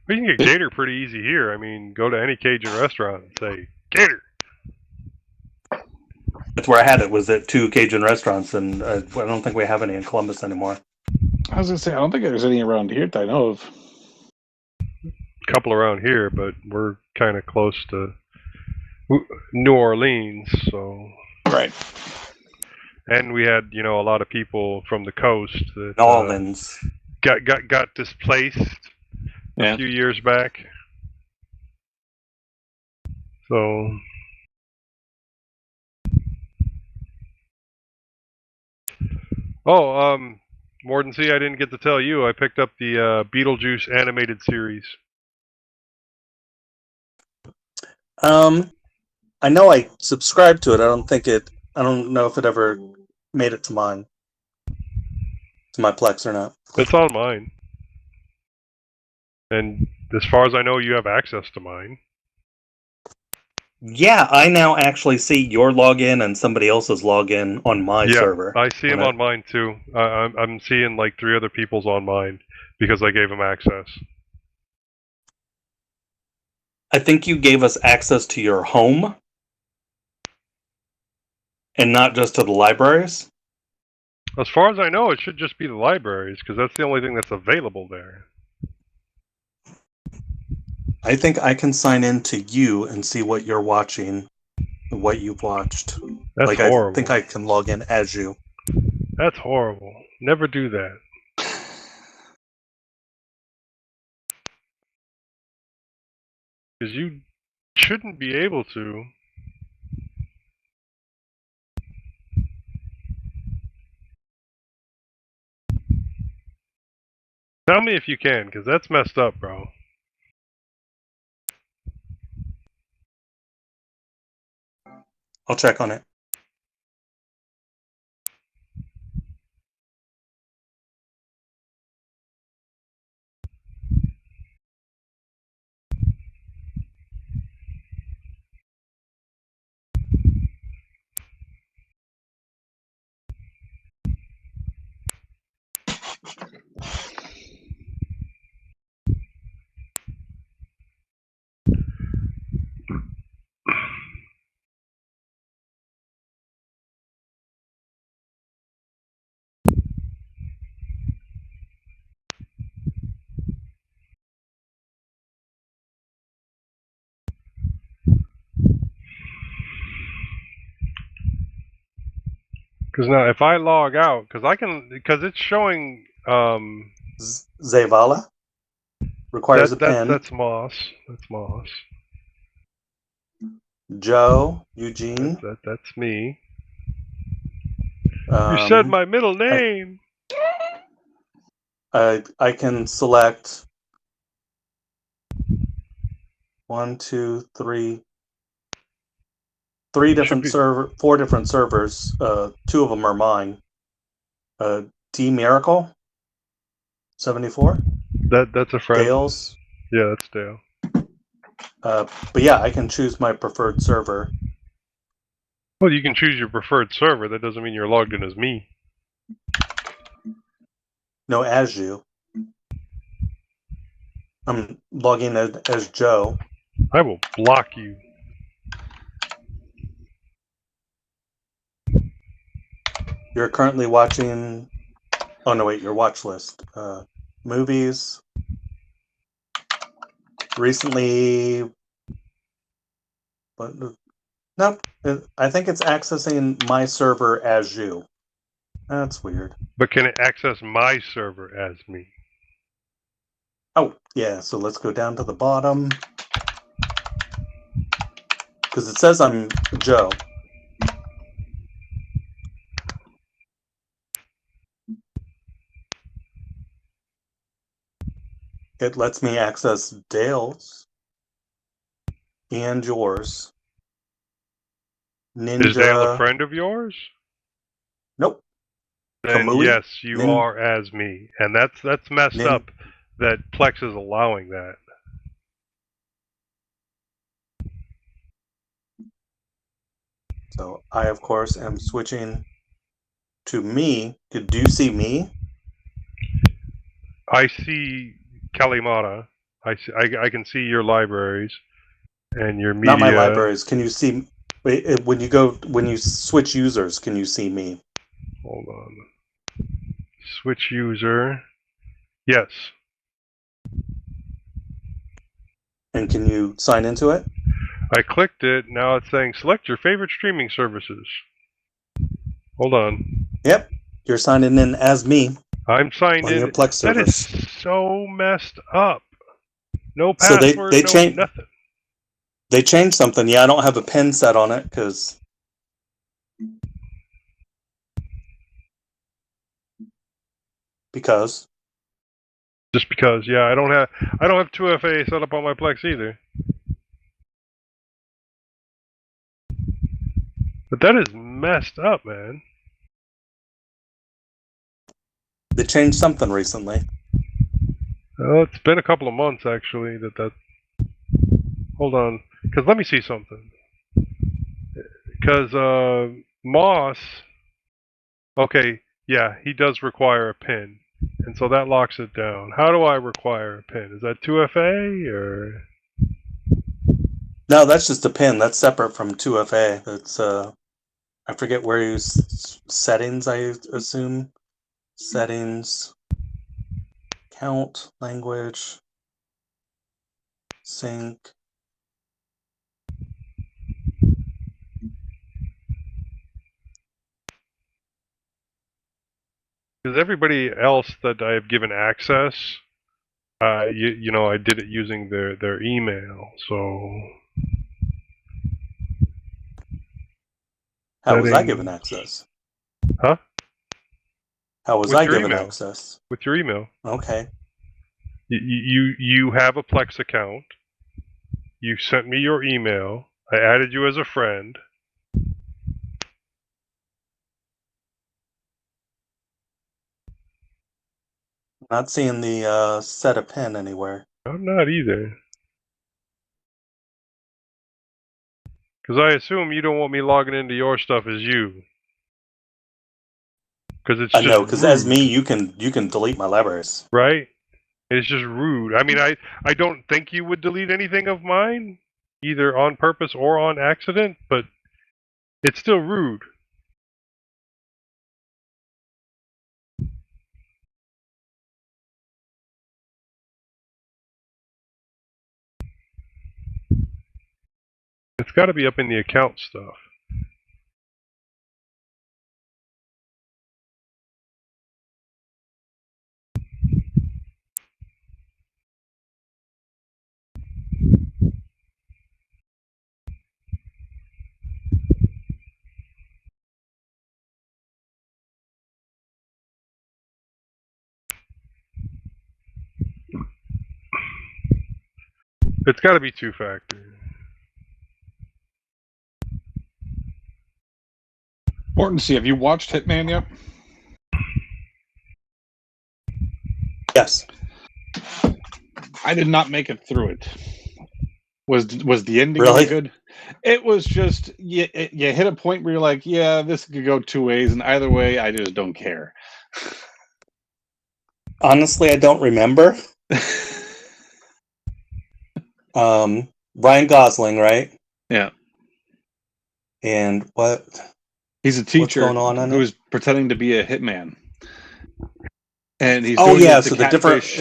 Well, you can get gator pretty easy here. I mean, go to any Cajun restaurant and say, gator. That's where I had it, was at 2 Cajun restaurants, and I don't think we have any in Columbus anymore. I was going to say, I don't think there's any around here that I know of. couple around here, but we're kind of close to New Orleans, so. Right. And we had, a lot of people from the coast that New Orleans. got displaced a few years back. So. Oh, Morden C, I didn't get to tell you. I picked up the Beetlejuice animated series. I know I subscribed to it. I don't know if it ever made it to mine. To my Plex or not. It's on mine. And as far as I know, you have access to mine. Yeah, I now actually see your login and somebody else's login on my server. I see them on mine too. I'm seeing like 3 other people's on mine because I gave them access. I think you gave us access to your home and not just to the libraries. As far as I know, it should just be the libraries because that's the only thing that's available there. I think I can sign in to you and see what you're watching, what you've watched. That's horrible. I think I can log in as you. That's horrible. Never do that. Because you shouldn't be able to. Tell me if you can, because that's messed up, bro. I'll check on it. Because now, if I log out, because it's showing. Zavala requires a pin. That's Moss. That's Moss. Joe, Eugene. That's me. You said my middle name. I can select 1, 2, 3, 4 different servers. 2 of them are mine. D Miracle 74. That's a friend. Dale's. Yeah, that's Dale. But yeah, I can choose my preferred server. Well, you can choose your preferred server. That doesn't mean you're logged in as me. No, as you. I'm logging as Joe. I will block you. You're currently watching. Oh no, wait, your watch list. Movies. Recently. But nope. I think it's accessing my server as you. That's weird. But can it access my server as me? Oh, yeah, so let's go down to the bottom. Because it says I'm Joe. It lets me access Dale's and yours. Ninja. Is Dale a friend of yours? Nope. Then Kamui? yes, you are as me, and that's messed up. That Plex is allowing that. So I, of course, am switching to me. Do you see me? I see Kalimata. I can see your libraries and your media. Not my libraries. Can you see? When you switch users, can you see me? Hold on. Switch user. Yes. And can you sign into it? I clicked it. Now it's saying select your favorite streaming services. Hold on. Yep. You're signing in as me I'm signed on in. your Plex That is service. so messed up. No So password, they no changed nothing. they changed something. Yeah, I don't have a pin set on it because Just because, yeah, I don't have 2FA set up on my Plex either. But that is messed up, man. they changed something recently. Well, it's been a couple of months actually that. Hold on, because let me see something. Because Moss, okay, yeah, he does require a pin, and so that locks it down. How do I require a pin? Is that 2FA or? No, that's just a pin. That's separate from 2FA. That's I forget where you settings. I assume settings, count, language, sync. Because everybody else that I have given access, you know, I did it using their email. So How was I given settings, access? huh? How was With I your given email. access? With your email. Okay. You have a Plex account. You sent me your email. I added you as a friend. Not seeing the set a pin anywhere. I'm not either. Because I assume you don't want me logging into your stuff as you. Because it's I just know, because as rude, me, you can delete my libraries. right? It's just rude. I mean, I don't think you would delete anything of mine, either on purpose or on accident, but it's still rude. It's got to be up in the account stuff. It's got to be two-factor. Important to see. Have you watched Hitman yet? Yes. I did not make it through it. Was the ending Really? any good? It was just you hit a point where you're like, yeah, this could go two ways, and either way, I just don't care. Honestly, I don't remember. Ryan Gosling, right? Yeah. And what? He's a teacher going on in who's pretending to be a hitman, and he's Oh doing yeah, it to so the different. catfish.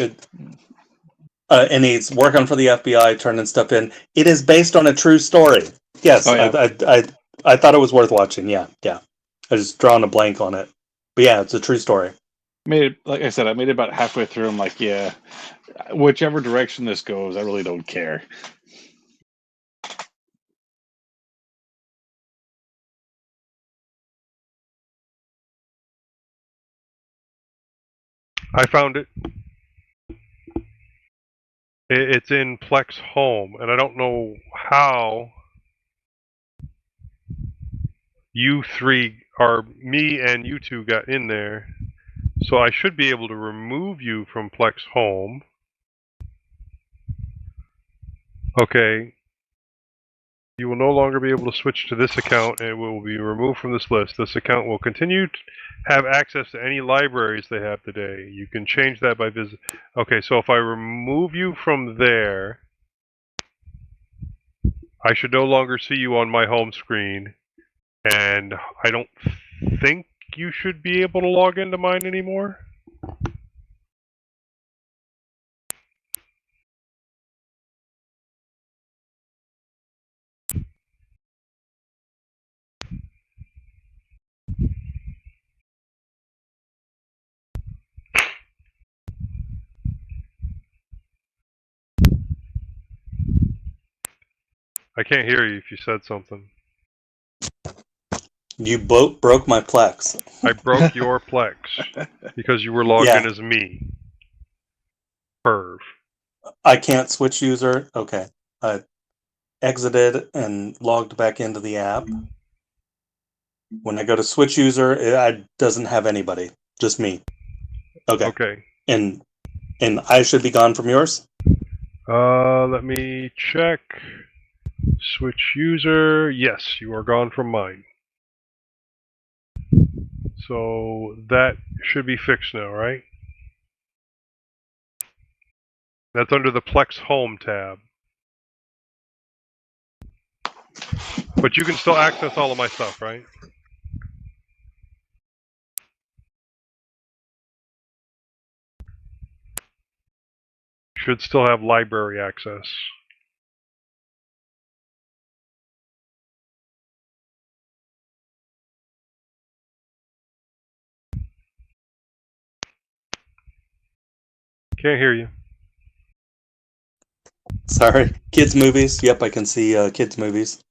And he's working for the FBI, turning stuff in. It is based on a true story. Yes, Oh yeah, I thought it was worth watching. Yeah. I just drawn a blank on it, but yeah, it's a true story. made it. Like I said, I made it about halfway through. I'm like, yeah, whichever direction this goes, I really don't care. I found it. It's in Plex Home, and I don't know how you three, or me and you two, got in there. So I should be able to remove you from Plex Home. Okay. You will no longer be able to switch to this account, and it will be removed from this list. This account will continue to have access to any libraries they have today. You can change that by visit. Okay, so if I remove you from there, I should no longer see you on my home screen, and I don't think you should be able to log into mine anymore. I can't hear you if you said something. You broke my Plex. I broke your Plex because you were logged in as me. Perv. I can't switch user. Okay. I exited and logged back into the app. When I go to switch user, it doesn't have anybody. Just me. Okay. Okay. And I should be gone from yours? Let me check. Switch user. Yes, you are gone from mine. So that should be fixed now, right? That's under the Plex Home tab. But you can still access all of my stuff, right? Should still have library access. Can't hear you. Sorry. Kids movies. Yep, I can see kids movies.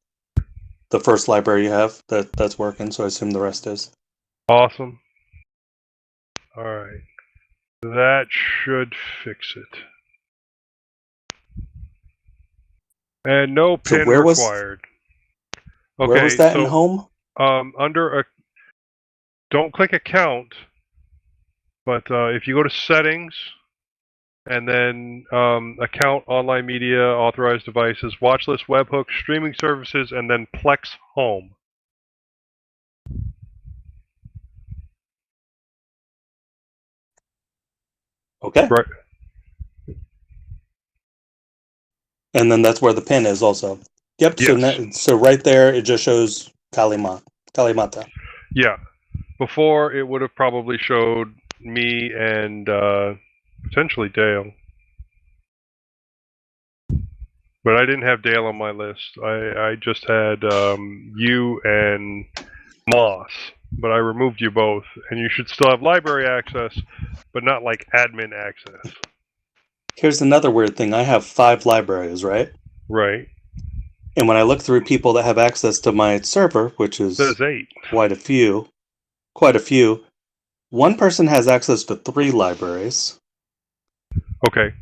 The first library you have, that's working, so I assume the rest is. Awesome. Alright. That should fix it. And no So pin where was required. Okay, where was that so in home? under a don't click account, but if you go to settings and then account, online media, authorized devices, watch list, webhook, streaming services, and then Plex Home. Okay. Right. And then that's where the pin is also. Yep. Yes. So right there, it just shows Kalimata. Yeah. Before it would have probably showed me and potentially Dale. But I didn't have Dale on my list. I just had you and Moss. But I removed you both. And you should still have library access, but not like admin access. Here's another weird thing. I have 5 libraries, right? Right. And when I look through people that have access to my server, which It is says 8. quite a few, one person has access to 3 libraries. Okay.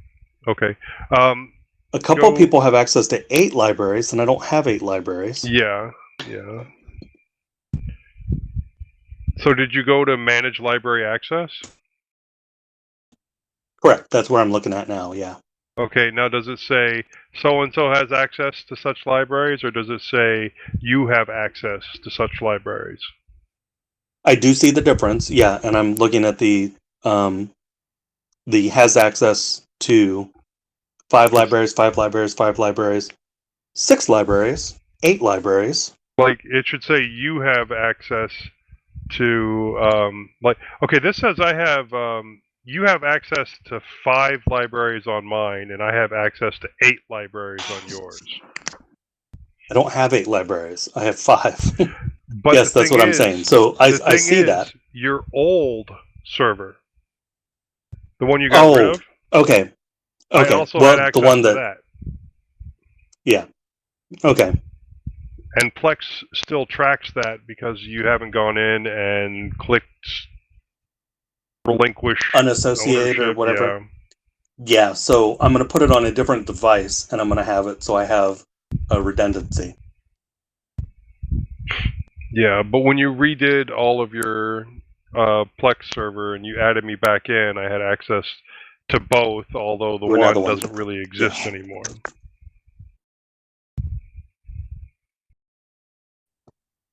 Okay. A couple of people have access to 8 libraries, and I don't have 8 libraries. Yeah. Yeah. So did you go to manage library access? Correct. That's where I'm looking at now, yeah. Okay, now does it say so-and-so has access to such libraries, or does it say you have access to such libraries? I do see the difference, yeah, and I'm looking at the has access to 5 libraries, 5 libraries, 5 libraries, 6 libraries, 8 libraries. Like, it should say you have access to, okay, this says I have, you have access to 5 libraries on mine, and I have access to 8 libraries on yours. I don't have 8 libraries. I have 5. But yes, that's what I'm saying. So I see that. Your old server, the one you got rid of, okay. I also had access the one to that. Yeah. Okay. And Plex still tracks that because you haven't gone in and clicked relinquish unassociate or whatever. Yeah, so I'm going to put it on a different device, and I'm going to have it so I have a redundancy. Yeah, but when you redid all of your Plex server and you added me back in, I had access to both, although the one doesn't really exist anymore.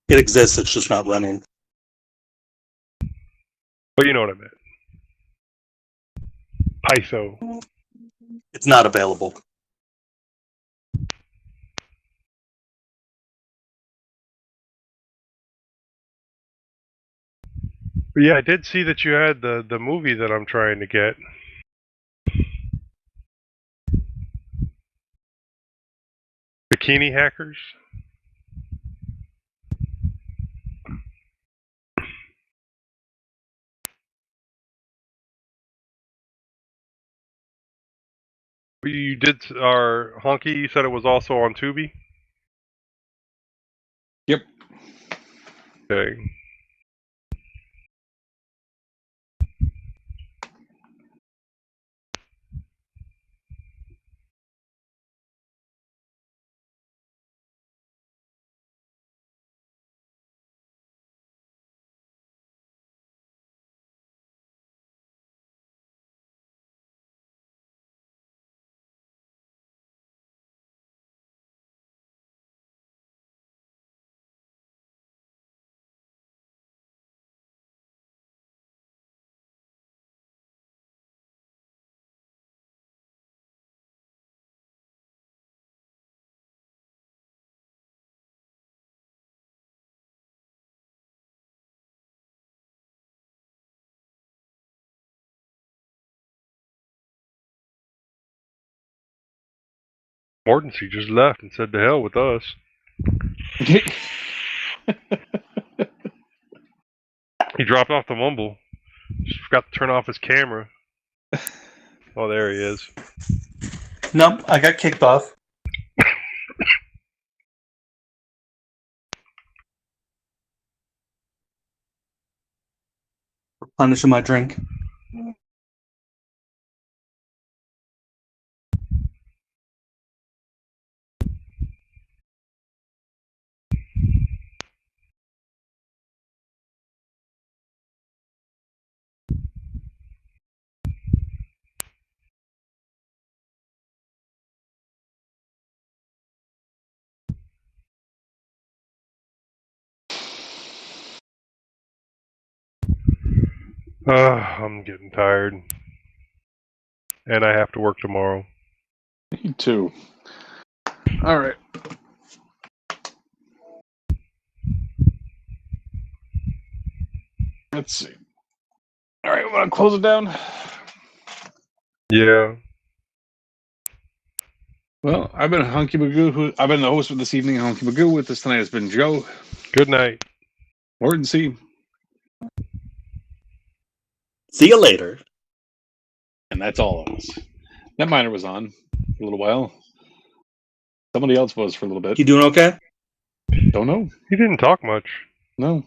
It exists, it's just not running. But you know what I meant. Pytho. It's not available. But yeah, I did see that you had the movie that I'm trying to get. Bikini Hackers? You did our HONKEY, you said it was also on Tubi? Okay. Mortensen just left and said to hell with us. He dropped off the mumble. Just forgot to turn off his camera. Oh, there he is. Nope, I got kicked off. Replenishing my drink. I'm getting tired. And I have to work tomorrow. Me too. All right. Let's see. All right, want to close it down? Yeah. Well, I've been Honky Magoo. I've been the host for this evening, Honky Magoo. With us tonight has been Joe. Good night. Morton C. See you later. And that's all of us. That miner was on for a little while. Somebody else was for a little bit. You doing okay? Don't know. He didn't talk much. No.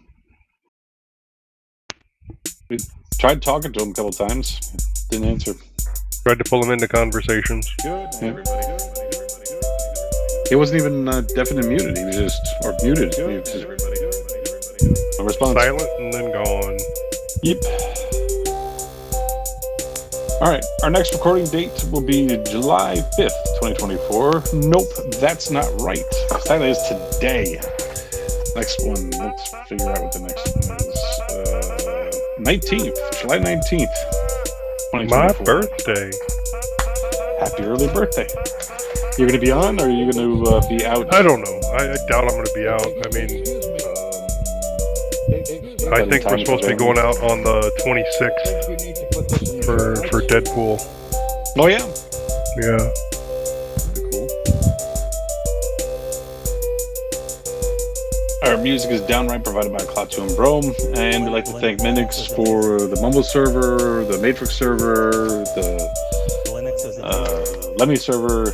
We tried talking to him a couple times. Didn't answer. Tried to pull him into conversations. Good. Everybody good. He wasn't even definitely muted. He was just, or muted. He was just, no response. Silent and then gone. Yep. All right. Our next recording date will be July 5th, 2024. Nope, that's not right. That is today. Next one. Let's figure out what the next one is. 19th. July 19th. My birthday. Happy early birthday. You're going to be on, or are you going to be out? I don't know. I doubt I'm going to be out. I mean, I think we're supposed to be going out on the 26th for Deadpool. Oh, yeah? Yeah. Cool. Our music is Downright, provided by Klaatu and Broam, and we'd like to thank Minnix for the Mumble server, the Matrix server, the Lemmy server,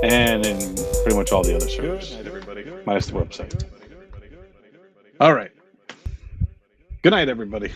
and in pretty much all the other servers, minus the website. All right. Good night, everybody.